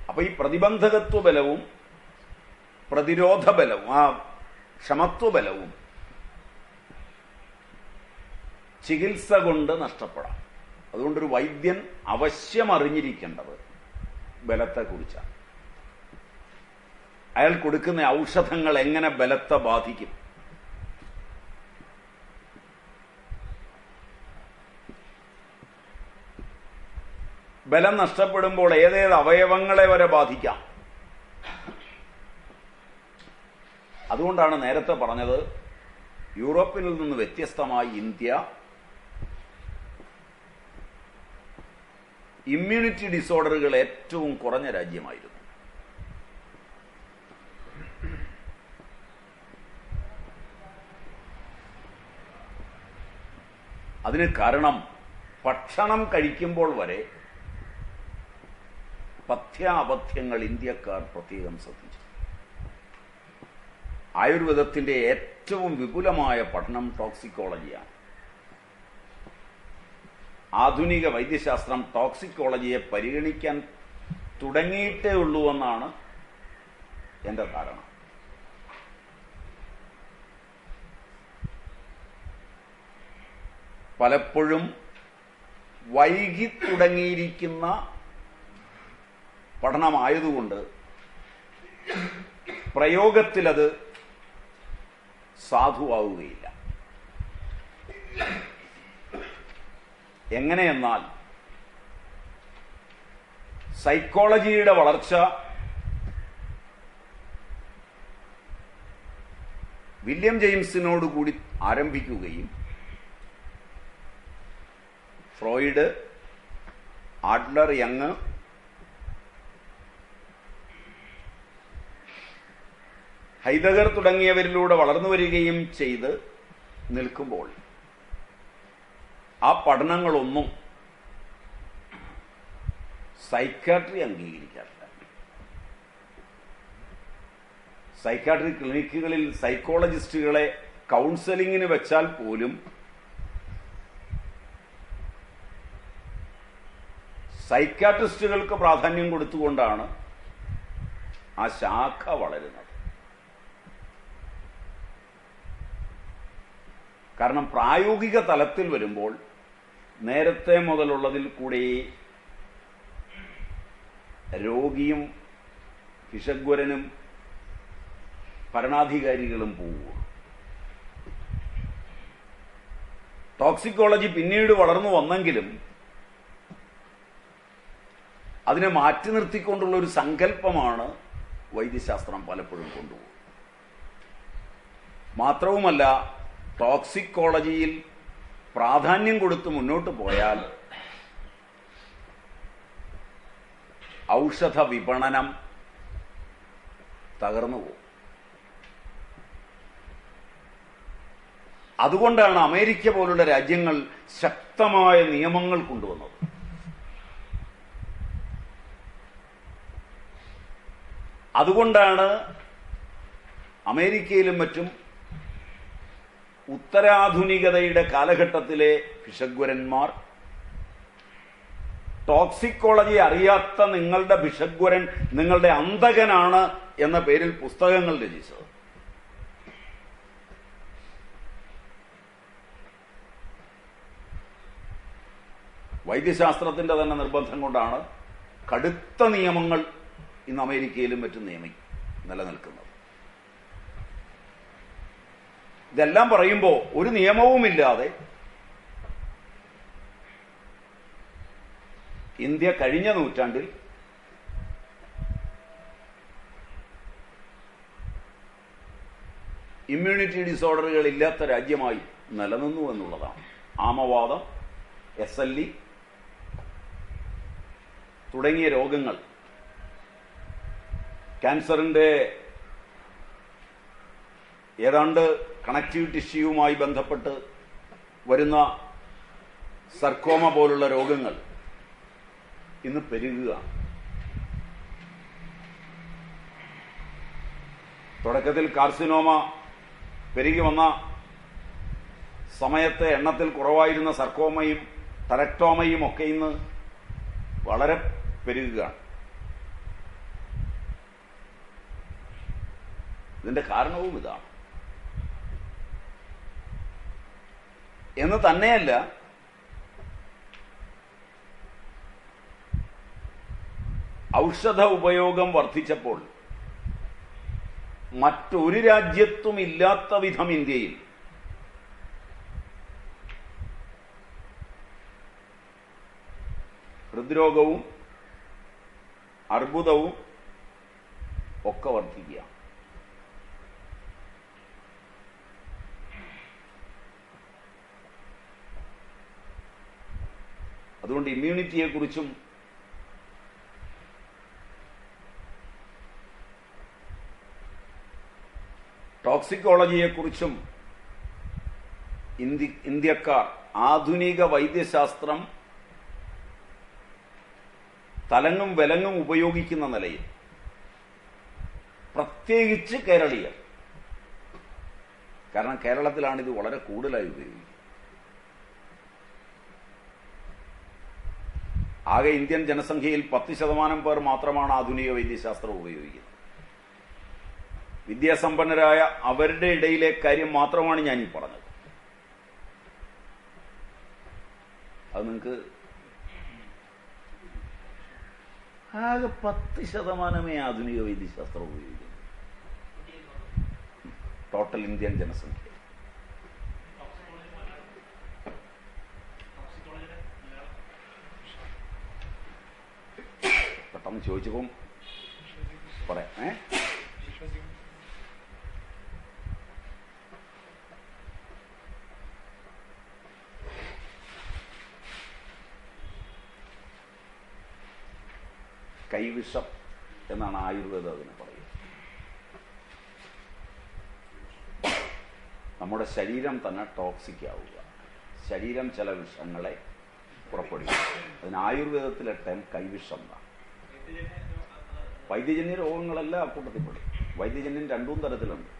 അപ്പൊ ഈ പ്രതിബന്ധകത്വ ബലവും പ്രതിരോധ ബലവും ക്ഷമത്വബലവും ചികിത്സ കൊണ്ട് നഷ്ടപ്പെടാം. അതുകൊണ്ടൊരു വൈദ്യൻ അവശ്യം അറിഞ്ഞിരിക്കേണ്ടത് ബലത്തെക്കുറിച്ചാണ്. അയാൾ കൊടുക്കുന്ന ഔഷധങ്ങൾ എങ്ങനെ ബലത്തെ ബാധിക്കും. ബലം നഷ്ടപ്പെടുമ്പോൾ ഏതേത് അവയവങ്ങളെ വരെ ബാധിക്കാം. അതുകൊണ്ടാണ് നേരത്തെ പറഞ്ഞത് യൂറോപ്പിൽ നിന്ന് വ്യത്യസ്തമായി ഇന്ത്യ ഇമ്മ്യൂണിറ്റി ഡിസോർഡറുകൾ ഏറ്റവും കുറഞ്ഞ രാജ്യമായിരുന്നു. അതിന് കാരണം ഭക്ഷണം കഴിക്കുമ്പോൾ വരെ പഥ്യാപഥ്യങ്ങൾ ഇന്ത്യക്കാർ പ്രത്യേകം ശ്രദ്ധിച്ചു. ആയുർവേദത്തിന്റെ ഏറ്റവും വിപുലമായ പഠനം ടോക്സിക്കോളജിയാണ്. ആധുനിക വൈദ്യശാസ്ത്രം ടോക്സിക്കോളജിയെ പരിഗണിക്കാൻ തുടങ്ങിയിട്ടേ ഉള്ളൂ എന്നാണ് എന്റെ ധാരണ. പലപ്പോഴും വൈകി തുടങ്ങിയിരിക്കുന്ന പഠനമായതുകൊണ്ട് പ്രയോഗത്തിലത് സാധുവാവുകയില്ല. എങ്ങനെയെന്നാൽ സൈക്കോളജിയുടെ വളർച്ച വില്യം ജെയിംസിനോടുകൂടി ആരംഭിക്കുകയും ഫ്രോയിഡ്, ആഡ്ലർ, യങ്, ഹൈദഗർ തുടങ്ങിയവരിലൂടെ വളർന്നു വരികയും ചെയ്ത് നിൽക്കുമ്പോൾ ആ പഠനങ്ങളൊന്നും സൈക്കാട്രി അംഗീകരിക്കാറില്ല. സൈക്കാട്രി ക്ലിനിക്കുകളിൽ സൈക്കോളജിസ്റ്റുകളെ കൗൺസലിങ്ങിന് വെച്ചാൽ പോലും സൈക്കാട്രിസ്റ്റുകൾക്ക് പ്രാധാന്യം കൊടുത്തുകൊണ്ടാണ് ആ ശാഖ വളരുന്നത്. കാരണം പ്രായോഗിക തലത്തിൽ വരുമ്പോൾ നേരത്തെ മുതലുള്ളതിൽ കൂടി രോഗിയും ഭിഷഗ്വരനും ഭരണാധികാരികളും പോവുക. ടോക്സിക്കോളജി പിന്നീട് വളർന്നു വന്നെങ്കിലും അതിനെ മാറ്റി നിർത്തിക്കൊണ്ടുള്ള ഒരു സങ്കല്പമാണ് വൈദ്യശാസ്ത്രം പലപ്പോഴും കൊണ്ടുപോകുന്നത്. മാത്രവുമല്ല, ടോക്സിക്കോളജിയിൽ പ്രാധാന്യം കൊടുത്ത് മുന്നോട്ട് പോയാൽ ഔഷധ വിപണനം തകർന്നു പോകും. അതുകൊണ്ടാണ് അമേരിക്ക പോലുള്ള രാജ്യങ്ങൾ ശക്തമായ നിയമങ്ങൾ കൊണ്ടുവന്നത്. അതുകൊണ്ടാണ് അമേരിക്കയിലും മറ്റും ഉത്തരാധുനികതയുടെ കാലഘട്ടത്തിലെ ഭിഷഗ്വരന്മാർ ടോക്സിക്കോളജി അറിയാത്ത നിങ്ങളുടെ ഭിഷഗ്വരൻ നിങ്ങളുടെ അന്തകനാണ് എന്ന പേരിൽ പുസ്തകങ്ങൾ രചിച്ചത്. വൈദ്യശാസ്ത്രത്തിന്റെ തന്നെ നിർബന്ധം കൊണ്ടാണ് കടുത്ത നിയമങ്ങൾ ഇന്ന് അമേരിക്കയിലും മറ്റും നിലനിൽക്കുന്നത്. ഇതെല്ലാം പറയുമ്പോൾ ഒരു നിയമവുമില്ലാതെ ഇന്ത്യ കഴിഞ്ഞ നൂറ്റാണ്ടിൽ ഇമ്മ്യൂണിറ്റി ഡിസോർഡറുകൾ ഇല്ലാത്ത രാജ്യമായി നിലനിന്നു എന്നുള്ളതാണ്. ആമവാദം, SLE തുടങ്ങിയ രോഗങ്ങൾ, ക്യാൻസറിന്റെ ഏതാണ്ട് കണക്റ്റീവ് ടിഷ്യൂവുമായി ബന്ധപ്പെട്ട് വരുന്ന സർക്കോമ പോലുള്ള രോഗങ്ങൾ ഇന്ന് പെരുകുകയാണ്. തുടക്കത്തിൽ കാർസിനോമ പെരുകി വന്ന സമയത്തെ എണ്ണത്തിൽ കുറവായിരുന്ന സർക്കോമയും ടെറക്ടോമയും ഒക്കെ ഇന്ന് വളരെ പെരുകുകയാണ്. ഇതിന്റെ കാരണവും ഇതാണ്. എന്ന് തന്നെയല്ല, ഔഷധ ഉപയോഗം വർദ്ധിച്ചപ്പോൾ മറ്റൊരു രാജ്യത്തും ഇല്ലാത്ത വിധം ഇന്ത്യയിൽ ഹൃദ്രോഗവും അർബുദവും ഒക്കെ വർദ്ധിക്കുക. അതുകൊണ്ട് ഇമ്മ്യൂണിറ്റിയെക്കുറിച്ചും ടോക്സിക്കോളജിയെക്കുറിച്ചും ഇന്ത്യക്കാർ ആധുനിക വൈദ്യശാസ്ത്രം തലങ്ങും വിലങ്ങും ഉപയോഗിക്കുന്ന നിലയിൽ, പ്രത്യേകിച്ച് കേരളീയർ, കാരണം കേരളത്തിലാണ് ഇത് വളരെ കൂടുതലായി ഉപയോഗിക്കുന്നത്. ആകെ ഇന്ത്യൻ ജനസംഖ്യയിൽ 10% പേർ മാത്രമാണ് ആധുനിക വൈദ്യശാസ്ത്രം ഉപയോഗിക്കുന്നത്. വിദ്യാസമ്പന്നരായ അവരുടെ ഇടയിലെ കാര്യം മാത്രമാണ് ഞാൻ ഈ പറഞ്ഞത്. അത് നിങ്ങൾക്ക് ആകെ 10% ആധുനിക വൈദ്യശാസ്ത്രം ഉപയോഗിക്കുന്നു ടോട്ടൽ ഇന്ത്യൻ ജനസംഖ്യ. പെട്ടെന്ന് ചോദിച്ചപ്പം പറയാം. കൈവിഷം എന്നാണ് ആയുർവേദം അതിനെ പറയുന്നത്. നമ്മുടെ ശരീരം തന്നെ ടോക്സിക് ആവുക, ശരീരം ചില വിഷങ്ങളെ പുറപ്പെടുവിക്കും. അതിന് ആയുർവേദത്തിലെ ടൈം കൈവിഷം എന്നാണ്. വൈദ്യജന്യ രോഗങ്ങളെല്ലാം അക്കൂട്ടത്തിൽപ്പെടും. വൈദ്യജന്യം രണ്ടും തരത്തിലുണ്ട്.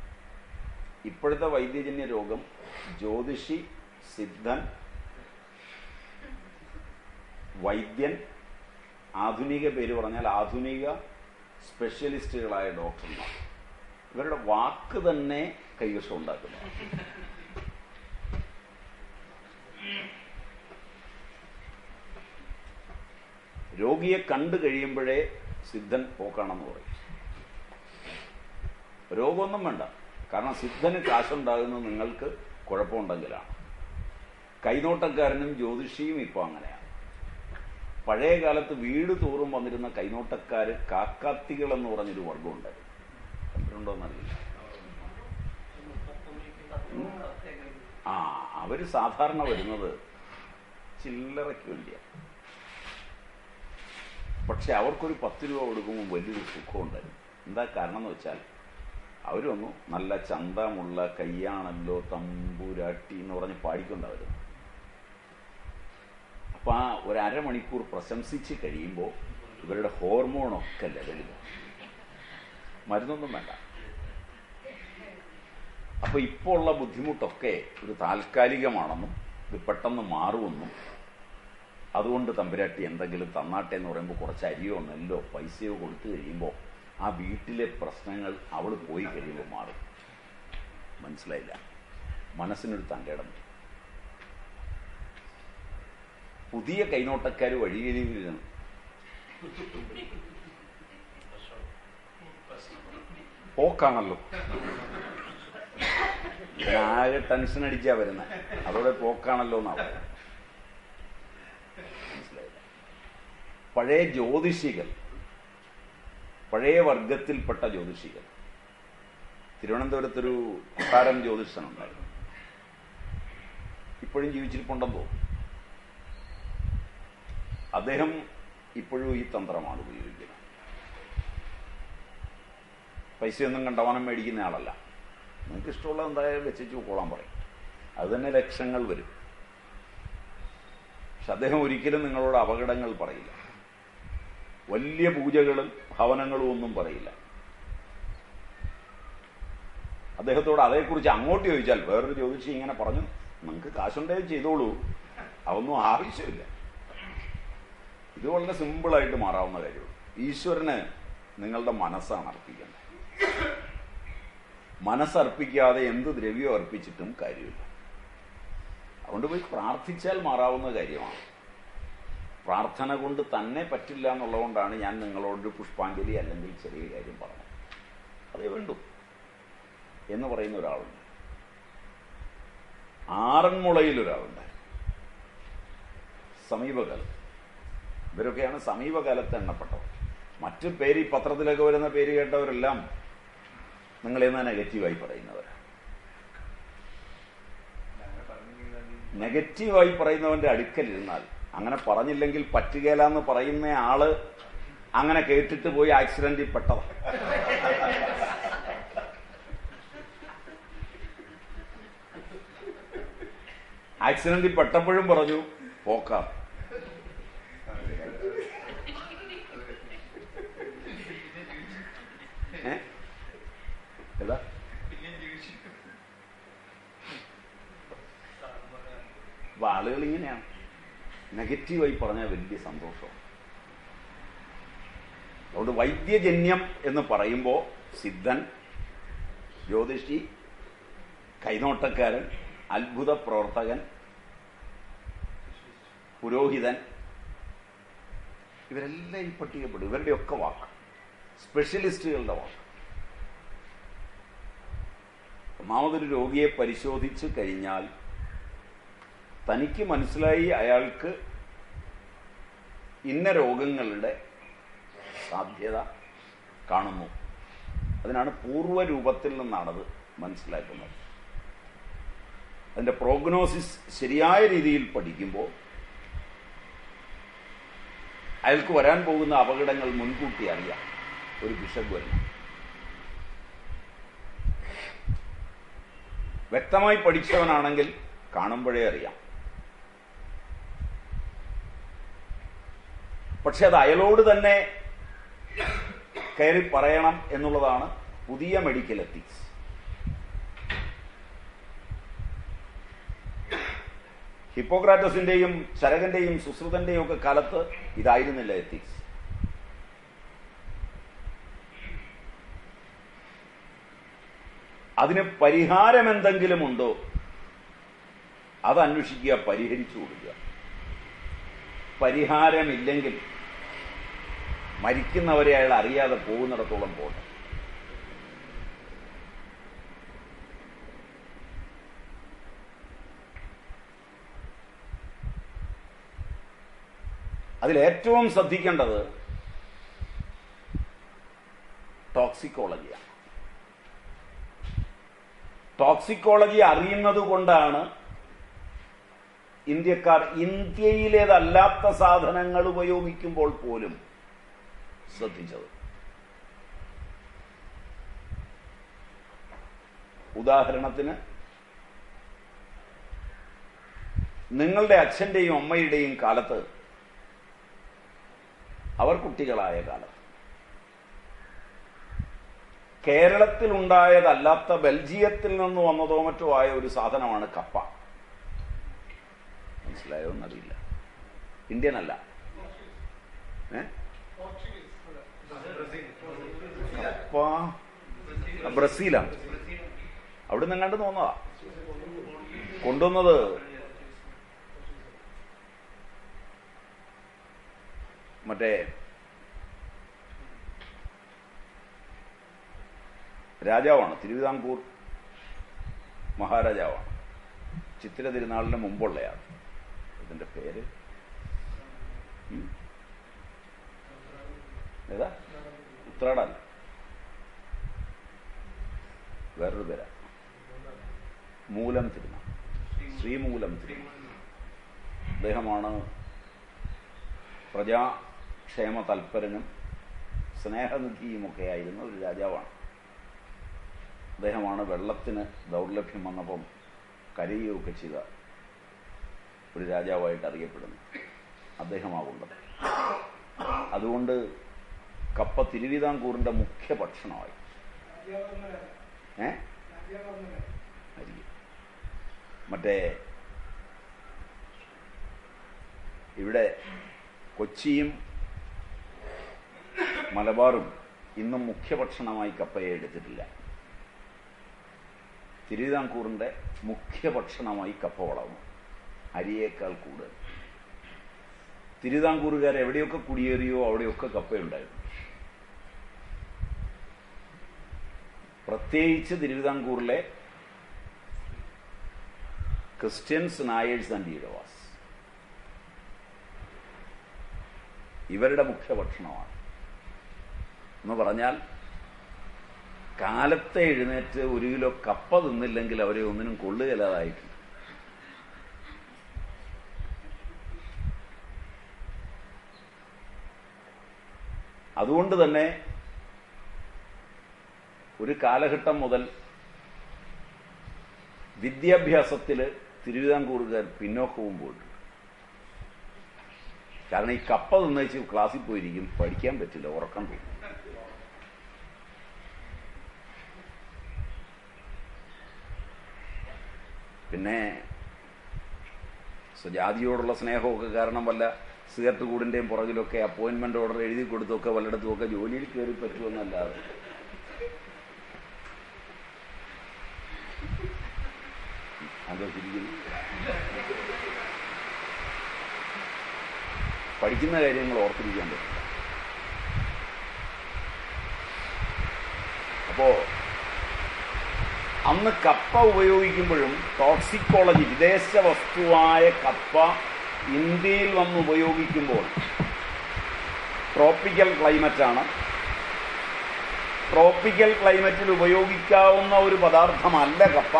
ഇപ്പോഴത്തെ വൈദ്യജന്യ രോഗം ജ്യോതിഷി, സിദ്ധൻ, വൈദ്യൻ, ആധുനിക പേര് പറഞ്ഞാൽ ആധുനിക സ്പെഷ്യലിസ്റ്റുകളായ ഡോക്ടർമാർ, ഇവരുടെ വാക്ക് തന്നെ കൈവശം ഉണ്ടാക്കുന്നു. രോഗിയെ കണ്ടു കഴിയുമ്പോഴേ സിദ്ധൻ പോക്കാണെന്ന് പറയും. രോഗമൊന്നും വേണ്ട, കാരണം സിദ്ധന് കാശുണ്ടാകുന്നത് നിങ്ങൾക്ക് കുഴപ്പമുണ്ടെങ്കിലാണ്. കൈനോട്ടക്കാരനും ജ്യോതിഷിയും ഇപ്പോൾ അങ്ങനെയാണ്. പഴയ കാലത്ത് വീട് തോറും വന്നിരുന്ന കൈനോട്ടക്കാർ കാക്കാത്തികൾ എന്ന് പറഞ്ഞൊരു വർഗം ഉണ്ടായിരുന്നു. കണ്ടിട്ടുണ്ടോന്നറിയില്ല. അവര് സാധാരണ വരുന്നത് ചില്ലറയ്ക്ക് വേണ്ടിയാണ്. പക്ഷെ അവർക്കൊരു 10 രൂപ കൊടുക്കുമ്പോൾ വലിയൊരു സുഖം ഉണ്ടായിരുന്നു. എന്താ കാരണം എന്ന് വെച്ചാൽ അവരൊന്നും നല്ല ചന്തമുള്ള കയ്യാണല്ലോ തമ്പുരാട്ടി എന്ന് പറഞ്ഞ് പാടിക്കൊണ്ടായിരുന്നു. അപ്പം ആ ഒരു അരമണിക്കൂർ പ്രശംസിച്ച് കഴിയുമ്പോൾ ഇവരുടെ ഹോർമോണൊക്കെ ലെവലിൽ, മരുന്നൊന്നും വേണ്ട. അപ്പോൾ ഇപ്പോൾ ഉള്ള ബുദ്ധിമുട്ടൊക്കെ ഒരു താൽക്കാലികമാണെന്നും ഇത് പെട്ടെന്ന് മാറുമെന്നും അതുകൊണ്ട് തമ്പുരാട്ടി എന്തെങ്കിലും തന്നാട്ടെ എന്ന് പറയുമ്പോൾ കുറച്ച് അരിയോ നെല്ലോ പൈസയോ കൊടുത്തു കഴിയുമ്പോൾ ആ വീട്ടിലെ പ്രശ്നങ്ങൾ അവൾ പോയി കഴിയുമ്പോൾ മാറും. മനസ്സിലായില്ല? മനസ്സിനൊരു തങ്കേടം. പുതിയ കൈനോട്ടക്കാർ വഴികരിയിലാണ്. പോക്കാണല്ലോ, ആകെ ടെൻഷൻ അടിച്ചാ വരുന്നത്. അതോടെ പോക്കാണല്ലോ എന്നാ പറയുന്നത്. മനസ്സിലായില്ല? പഴയ ജ്യോതിഷികൾ, പഴയ വർഗത്തിൽപ്പെട്ട ജ്യോതിഷികൾ, തിരുവനന്തപുരത്തൊരു കൊട്ടാരം ജ്യോതിഷനുണ്ടായിരുന്നു. ഇപ്പോഴും ജീവിച്ചിരിപ്പുണ്ടെന്ന് തോന്നുന്നു. അദ്ദേഹം ഇപ്പോഴും ഈ തന്ത്രമാണ് ഉപയോഗിക്കുന്നത്. പൈസയൊന്നും കണ്ടവാനം മേടിക്കുന്ന ആളല്ല. നിങ്ങൾക്ക് ഇഷ്ടമുള്ളത് എന്തായാലും വെച്ചു കൊള്ളാൻ പറയും. അത് തന്നെ ലക്ഷങ്ങൾ വരും. പക്ഷെ അദ്ദേഹം ഒരിക്കലും നിങ്ങളോട് അപകടങ്ങൾ പറയില്ല. വലിയ പൂജകളും ഭവനങ്ങളും ഒന്നും പറയില്ല. അദ്ദേഹത്തോട് അതേക്കുറിച്ച് അങ്ങോട്ട് ചോദിച്ചാൽ വേറൊരു ജ്യോതിഷി ഇങ്ങനെ പറഞ്ഞു, നിങ്ങൾക്ക് കാശുണ്ടേ ചെയ്തോളൂ, അതൊന്നും ആവശ്യമില്ല. ഇത് വളരെ സിമ്പിളായിട്ട് മാറാവുന്ന കാര്യമുള്ളൂ. ഈശ്വരന് നിങ്ങളുടെ മനസ്സാണ് അർപ്പിക്കേണ്ടത്. മനസ്സർപ്പിക്കാതെ എന്ത് ദ്രവ്യം അർപ്പിച്ചിട്ടും കാര്യമില്ല. അതുകൊണ്ട് പോയി പ്രാർത്ഥിച്ചാൽ മാറാവുന്ന കാര്യമാണ്. പ്രാർത്ഥന കൊണ്ട് തന്നെ പറ്റില്ല എന്നുള്ളതുകൊണ്ടാണ് ഞാൻ നിങ്ങളോടൊരു പുഷ്പാഞ്ജലി അല്ലെങ്കിൽ ചെറിയ കാര്യം പറഞ്ഞത്. അതേ വേണ്ടു എന്ന് പറയുന്ന ഒരാളുണ്ട്. ആറന്മുളയിൽ ഒരാളുണ്ട്. സമീപകാലത്ത്, ഇവരൊക്കെയാണ് സമീപകാലത്ത് എണ്ണപ്പെട്ടവർ. മറ്റു പേര്, ഈ പത്രത്തിലൊക്കെ വരുന്ന പേര് കേട്ടവരെല്ലാം നിങ്ങളെന്നാ നെഗറ്റീവായി പറയുന്നവരാണ്. നെഗറ്റീവായി പറയുന്നവന്റെ അടുക്കലിരുന്നാൽ, അങ്ങനെ പറഞ്ഞില്ലെങ്കിൽ പറ്റുകയില്ലെന്ന് പറയുന്ന ആള് അങ്ങനെ കേട്ടിട്ട് പോയി ആക്സിഡന്റിൽ പെട്ടതാണ്. ആക്സിഡന്റിൽ പെട്ടപ്പോഴും പറഞ്ഞു പോക്കാം. ഏതാ അപ്പൊ ആളുകൾ ഇങ്ങനെയാണ്. നെഗറ്റീവായി പറഞ്ഞാൽ വലിയ സന്തോഷം. അതുകൊണ്ട് വൈദ്യജന്യം എന്ന് പറയുമ്പോൾ സിദ്ധൻ, ജ്യോതിഷി, കൈനോട്ടക്കാരൻ, അത്ഭുത പ്രവർത്തകൻ, പുരോഹിതൻ, ഇവരെല്ലാം ഈ പട്ടികപ്പെടും. ഇവരുടെയൊക്കെ വാക്ക്, സ്പെഷ്യലിസ്റ്റുകളുടെ വാക്ക്. ഒന്നാമതൊരു രോഗിയെ പരിശോധിച്ച് കഴിഞ്ഞാൽ തനിക്ക് മനസ്സിലായി അയാൾക്ക് ഇന്ന രോഗങ്ങളുടെ സാധ്യത കാണുന്നു. അതിനാണ് പൂർവ്വരൂപത്തിൽ നിന്നാണത് മനസ്സിലാക്കുന്നത്. അതിൻ്റെ പ്രോഗ്നോസിസ് ശരിയായ രീതിയിൽ പഠിക്കുമ്പോൾ അയാൾക്ക് വരാൻ പോകുന്ന അപകടങ്ങൾ മുൻകൂട്ടി അറിയാം. ഒരു ബിഷപ്പ് വരണം, വ്യക്തമായി പഠിച്ചവനാണെങ്കിൽ കാണുമ്പോഴേ അറിയാം. പക്ഷെ അത് അയാളോട് തന്നെ കയറി പറയണം എന്നുള്ളതാണ് പുതിയ മെഡിക്കൽ എത്തിക്സ്. ഹിപ്പോക്രാറ്റസിന്റെയും ചരകന്റെയും സുശ്രുതന്റെയും ഒക്കെ കാലത്ത് ഇതായിരുന്നില്ല എത്തിക്സ്. അതിന് പരിഹാരമെന്തെങ്കിലും ഉണ്ടോ അത് അന്വേഷിക്കുക, പരിഹരിച്ചു കൊടുക്കുക. പരിഹാരമില്ലെങ്കിൽ മരിക്കുന്നവരെ അയാൾ അറിയാതെ പോകുന്നിടത്തോളം പോകട്ടെ. അതിലേറ്റവും ശ്രദ്ധിക്കേണ്ടത് ടോക്സിക്കോളജിയാണ്. ടോക്സിക്കോളജി അറിയുന്നത് കൊണ്ടാണ് ഇന്ത്യക്കാർ ഇന്ത്യയിലേതല്ലാത്ത സാധനങ്ങൾ ഉപയോഗിക്കുമ്പോൾ പോലും ശ്രദ്ധിച്ചത്. ഉദാഹരണത്തിന്, നിങ്ങളുടെ അച്ഛന്റെയും അമ്മയുടെയും കാലത്ത്, അവർ കുട്ടികളായ കാലത്ത്, കേരളത്തിലുണ്ടായതല്ലാത്ത ബെൽജിയത്തിൽ നിന്ന് വന്നതോ മറ്റോ ആയ ഒരു സാധനമാണ് കപ്പ. മനസ്സിലായോ എന്നറിയില്ല. ഇന്ത്യൻ അല്ല. കപ്പ ബ്രസീലാണ്. അവിടെ നിന്ന് കണ്ടു തോന്നതാ. കൊണ്ടുവന്നത് മറ്റേ രാജാവാണ്, തിരുവിതാംകൂർ മഹാരാജാവാണ്. ചിത്തിര തിരുനാളിന് മുമ്പുള്ളയാൾ. ഇതിന്റെ പേര് ഏതാ? ഉത്രാടല്ല, വേറൊരു പേരാ. മൂലം തിരുനാൾ, ശ്രീമൂലം തിരുനാൾ. അദ്ദേഹമാണ് പ്രജാക്ഷേമ തൽപരനും സ്നേഹനിധിയുമൊക്കെ ആയിരുന്ന ഒരു രാജാവാണ്. അദ്ദേഹമാണ് വെള്ളത്തിന് ദൗർലഭ്യം വന്നപ്പം കരയുകയൊക്കെ ചെയ്ത ഒരു രാജാവായിട്ട് അറിയപ്പെടുന്നു. അദ്ദേഹമാകുന്നത്. അതുകൊണ്ട് കപ്പ തിരുവിതാംകൂറിന്റെ മുഖ്യ ഭക്ഷണമായി. മറ്റേ ഇവിടെ കൊച്ചിയും മലബാറും ഇന്നും മുഖ്യഭക്ഷണമായി കപ്പയെ എടുത്തിട്ടില്ല. തിരുവിതാംകൂറിന്റെ മുഖ്യഭക്ഷണമായി കപ്പ വളർന്നു, അരിയേക്കാൾ കൂടുതൽ. തിരുവിതാംകൂറുകാർ എവിടെയൊക്കെ കുടിയേറിയോ അവിടെയൊക്കെ കപ്പയുണ്ടായിരുന്നു. പ്രത്യേകിച്ച് തിരുവിതാംകൂറിലെ ക്രിസ്ത്യൻസ്, നായേഴ്സ് ആൻഡ് ഈഴവാസ് ഇവരുടെ മുഖ്യഭക്ഷണമാണ്. എന്ന് പറഞ്ഞാൽ കാലത്തെ എഴുന്നേറ്റ് ഒരു കിലോ കപ്പ തിന്നില്ലെങ്കിൽ അവരെ ഒന്നിനും കൊള്ളുകയില്ലാതായിട്ടുണ്ട്. അതുകൊണ്ട് തന്നെ ഒരു കാലഘട്ടം മുതൽ വിദ്യാഭ്യാസത്തിൽ തിരുവിതാംകൂറുകാർ പിന്നോക്കവും പോയിട്ടുണ്ട്. കാരണം ഈ കപ്പ തിന്നേച്ച് ക്ലാസ്സിൽ പോയിരിക്കും, പഠിക്കാൻ പറ്റില്ല, ഉറക്കം തോന്നും. പിന്നെ ജാതിയോടുള്ള സ്നേഹമൊക്കെ കാരണം വല്ല സിഗരറ്റ് കൂടിന്റെയും പുറകിലൊക്കെ അപ്പോയിന്റ്മെന്റ് ഓർഡർ എഴുതി കൊടുത്തൊക്കെ വല്ലയിടത്തുമൊക്കെ ജോലിയിൽ കയറി പറ്റുമെന്നല്ലാതെ ആലോചിച്ചിരിക്കുന്നു. പഠിക്കുന്ന കാര്യങ്ങൾ ഓർത്തിരിക്കാൻ പറ്റില്ല. അപ്പോ അന്ന് കപ്പ ഉപയോഗിക്കുമ്പോഴും ടോക്സിക്കോളജി, വിദേശ വസ്തുവായ കപ്പ ഇന്ത്യയിൽ വന്ന് ഉപയോഗിക്കുമ്പോൾ ട്രോപ്പിക്കൽ ക്ലൈമറ്റാണ്. ട്രോപ്പിക്കൽ ക്ലൈമറ്റിൽ ഉപയോഗിക്കാവുന്ന ഒരു പദാർത്ഥമല്ല കപ്പ.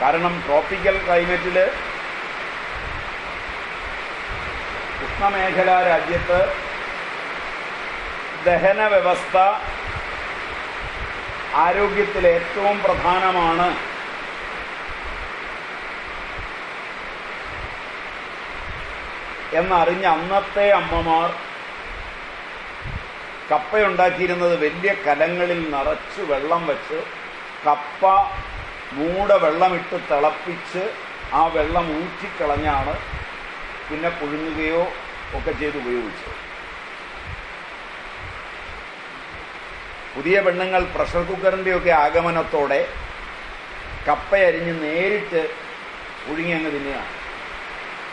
കാരണം ട്രോപ്പിക്കൽ ക്ലൈമറ്റിൽ ഉഷ്ണമേഖലാ രാജ്യത്ത് ദഹന വ്യവസ്ഥ ആരോഗ്യത്തിൽ ഏറ്റവും പ്രധാനമാണ് എന്നറിഞ്ഞ അന്നത്തെ അമ്മമാർ കപ്പയുണ്ടാക്കിയിരുന്നത് വലിയ കലങ്ങളിൽ നിറച്ച് വെള്ളം വെച്ച് കപ്പ മൂട വെള്ളമിട്ട് തിളപ്പിച്ച് ആ വെള്ളം ഊറ്റിക്കളഞ്ഞാണ് പിന്നെ പുഴുങ്ങുകയോ ഒക്കെ ചെയ്ത് ഉപയോഗിച്ചത്. പുതിയ പെണ്ണുങ്ങൾ പ്രഷർ കുക്കറിൻ്റെയൊക്കെ ആഗമനത്തോടെ കപ്പയരിഞ്ഞ് നേരിട്ട് പുഴുങ്ങി അങ്ങ് തിന്നുകയാണ്.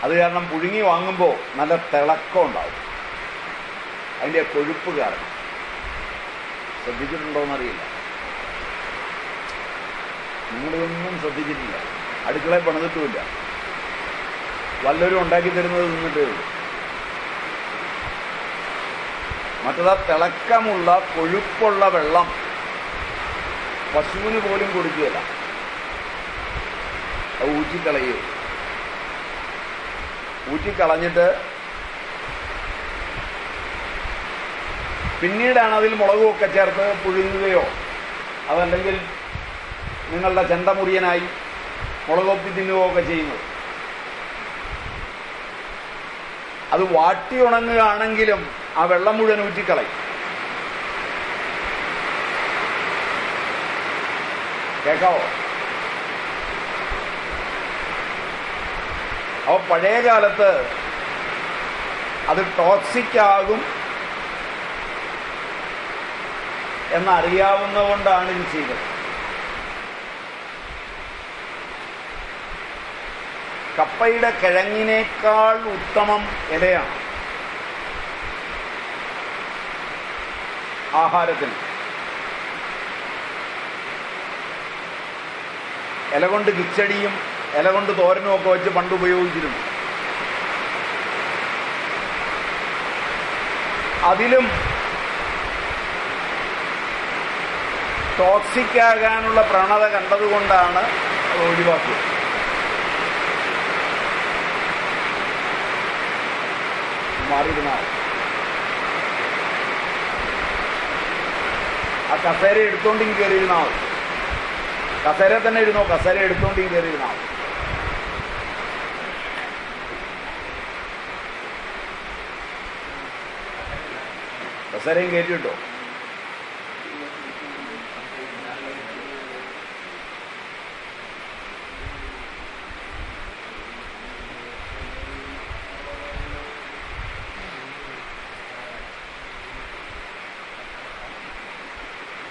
അത് കാരണം പുഴുങ്ങി വാങ്ങുമ്പോൾ നല്ല തിളക്കം ഉണ്ടാവും, അതിൻ്റെ കൊഴുപ്പ് കാരണം. ശ്രദ്ധിച്ചിട്ടുണ്ടോയെന്നറിയില്ല, നിങ്ങളിതൊന്നും ശ്രദ്ധിച്ചിട്ടില്ല. അടുക്കളയിൽ പണിതിട്ടുമില്ല, വല്ലവരും ഉണ്ടാക്കി തരുന്നത് തിന്നിട്ടേ ഉള്ളൂ. മറ്റേതാ തിളക്കമുള്ള കൊഴുപ്പുള്ള വെള്ളം പശുവിന് പോലും കൊടുക്കുകയില്ല, അത് ഊറ്റിക്കളയുക. ഊറ്റിക്കളഞ്ഞിട്ട് പിന്നീടാണ് അതിൽ മുളകുമൊക്കെ ചേർത്ത് പുഴുങ്ങുകയോ അതല്ലെങ്കിൽ നിങ്ങളുടെ ചെണ്ടമുറിയനായി മുളകൊപ്പി തിന്നുകയോ ഒക്കെ ചെയ്യുന്നത്. അത് വാട്ടി ഉണങ്ങുകയാണെങ്കിലും ആ വെള്ളം മുഴുവൻ ഊറ്റിക്കളയും. കേൾക്കാവോ? അപ്പോൾ പഴയ കാലത്ത് അത് ടോക്സിക് എന്നറിയാവുന്നതുകൊണ്ടാണ് ഇത് ചെയ്തത്. കപ്പയുടെ കിഴങ്ങിനേക്കാൾ ഉത്തമം ഇലയാണ് ആഹാരത്തിന്. ഇല കൊണ്ട് കിച്ചടിയും ഇല കൊണ്ട് തോരനും ഒക്കെ വെച്ച് പണ്ട് ഉപയോഗിച്ചിരുന്നു. അതിലും ടോക്സിക് ആകാനുള്ള പ്രവണത കണ്ടതുകൊണ്ടാണ് അത് ഒഴിവാക്കിയത്. മാറിയിരുന്നാൽ ആ കസേര എടുത്തോണ്ടിങ് കയറിയിരുന്നാൽ മതി. കസേര തന്നെ ഇരുന്നോ, കസേര എടുത്തോണ്ടിങ് കയറിയിരുന്നാൽ മതി. കസേരയും കയറ്റിട്ടോ.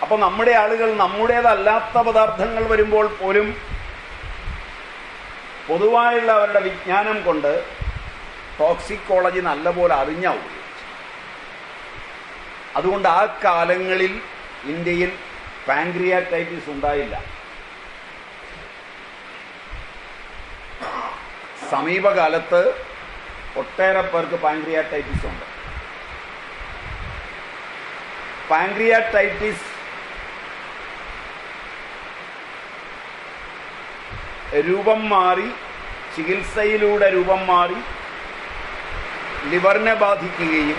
അപ്പോൾ നമ്മുടെ ആളുകൾ നമ്മുടേതല്ലാത്ത പദാർത്ഥങ്ങൾ വരുമ്പോൾ പോലും പൊതുവായുള്ള അവരുടെ വിജ്ഞാനം കൊണ്ട് ടോക്സിക്കോളജി നല്ലപോലെ അറിഞ്ഞാവും. അതുകൊണ്ട് ആ കാലങ്ങളിൽ ഇന്ത്യയിൽ പാൻക്രിയാറ്റൈറ്റിസ് ഉണ്ടായില്ല. സമീപകാലത്ത് ഒട്ടേറെ പേർക്ക് പാൻക്രിയാറ്റൈറ്റിസ് ഉണ്ട്. പാൻക്രിയാറ്റൈറ്റിസ് രൂപം മാറി, ചികിത്സയിലൂടെ രൂപം മാറി ലിവറിനെ ബാധിക്കുകയും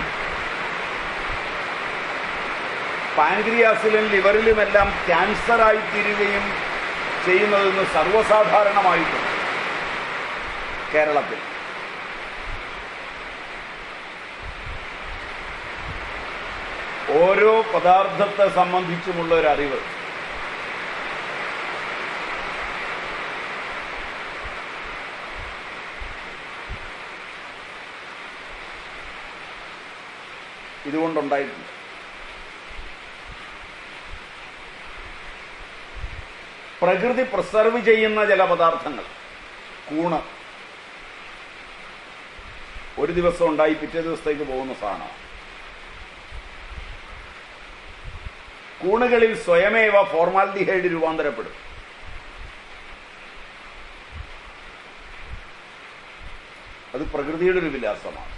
പാൻക്രിയാസിലും ലിവറിലുമെല്ലാം ക്യാൻസറായി തീരുകയും ചെയ്യുന്നതെന്ന് സർവ്വസാധാരണമായിട്ടുണ്ട് കേരളത്തിൽ. ഓരോ പദാർത്ഥത്തെ സംബന്ധിച്ചുമുള്ള ഒരു അറിവ് ഇതുകൊണ്ടുണ്ടായിട്ടുണ്ട്. പ്രകൃതി പ്രിസർവ് ചെയ്യുന്ന ചില പദാർത്ഥങ്ങൾ, കൂണ് ഒരു ദിവസം ഉണ്ടായി പിറ്റേ ദിവസത്തേക്ക് പോകുന്ന സാധനമാണ്. കൂണുകളിൽ സ്വയമേവ ഫോർമാൽഡിഹൈഡ് രൂപാന്തരപ്പെടും. അത് പ്രകൃതിയുടെ ഒരു വിലാസമാണ്.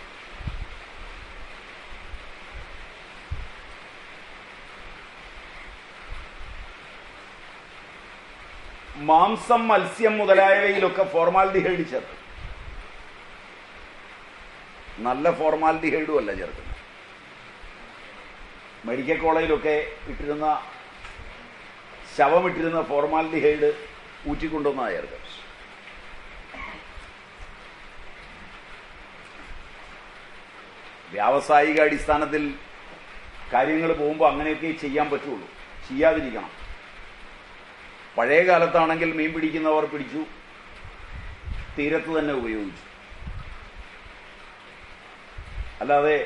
മാംസം, മത്സ്യം മുതലായവയിലൊക്കെ ഫോർമാൽഡിഹൈഡ് ചേർക്കും. നല്ല ഫോർമാൽഡിഹൈഡും അല്ല ചേർക്കുന്നത്. മെഡിക്കൽ കോളേജിലൊക്കെ ഇട്ടിരുന്ന ശവമിട്ടിരുന്ന ഫോർമാൽഡിഹൈഡ് ഊറ്റിക്കൊണ്ടുവന്നാണ് ചേർക്കുക. വ്യാവസായിക അടിസ്ഥാനത്തിൽ കാര്യങ്ങൾ പോകുമ്പോൾ അങ്ങനെയൊക്കെ ചെയ്യാൻ പറ്റുള്ളൂ, ചെയ്യാതിരിക്കണം. പഴയ കാലത്താണെങ്കിൽ മീൻ പിടിക്കുന്നവർ പിടിച്ചു, തീരത്ത് തന്നെ ഉപയോഗിച്ചു. അല്ലാതെ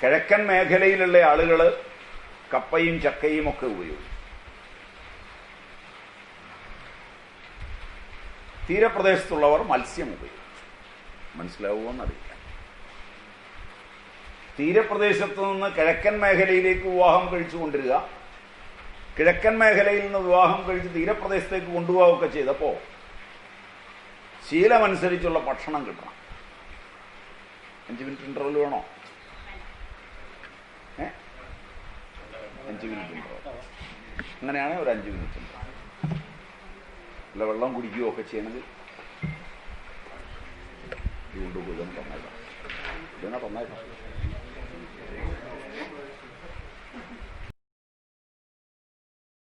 കിഴക്കൻ മേഖലയിലുള്ള ആളുകൾ കപ്പയും ചക്കയും ഒക്കെ ഉപയോഗിച്ചു. തീരപ്രദേശത്തുള്ളവർ മത്സ്യം ഉപയോഗിച്ചു. മനസ്സിലാവുമെന്നറിയില്ല. തീരപ്രദേശത്ത് നിന്ന് കിഴക്കൻ മേഖലയിലേക്ക് വിവാഹം കഴിച്ചു കൊണ്ടിരിക, കിഴക്കൻ മേഖലയിൽ നിന്ന് വിവാഹം കഴിച്ച് തീരപ്രദേശത്തേക്ക് കൊണ്ടുപോവുകയൊക്കെ ചെയ്തപ്പോൾ ശീലമനുസരിച്ചുള്ള ഭക്ഷണം കിട്ടണം. 5 മിനിറ്റ് ഇന്റർവെൽ വേണോ? 5 മിനിറ്റ് ഇന്റർവെൽ. അങ്ങനെയാണ് ഒരു 5 മിനിറ്റ് ഇന്റർവെൽ. അല്ല വെള്ളം കുടിക്കുകയൊക്കെ ചെയ്യണമെങ്കിൽ ഇതുകൊണ്ട് ഇതെന്ന് പറഞ്ഞേക്കാം.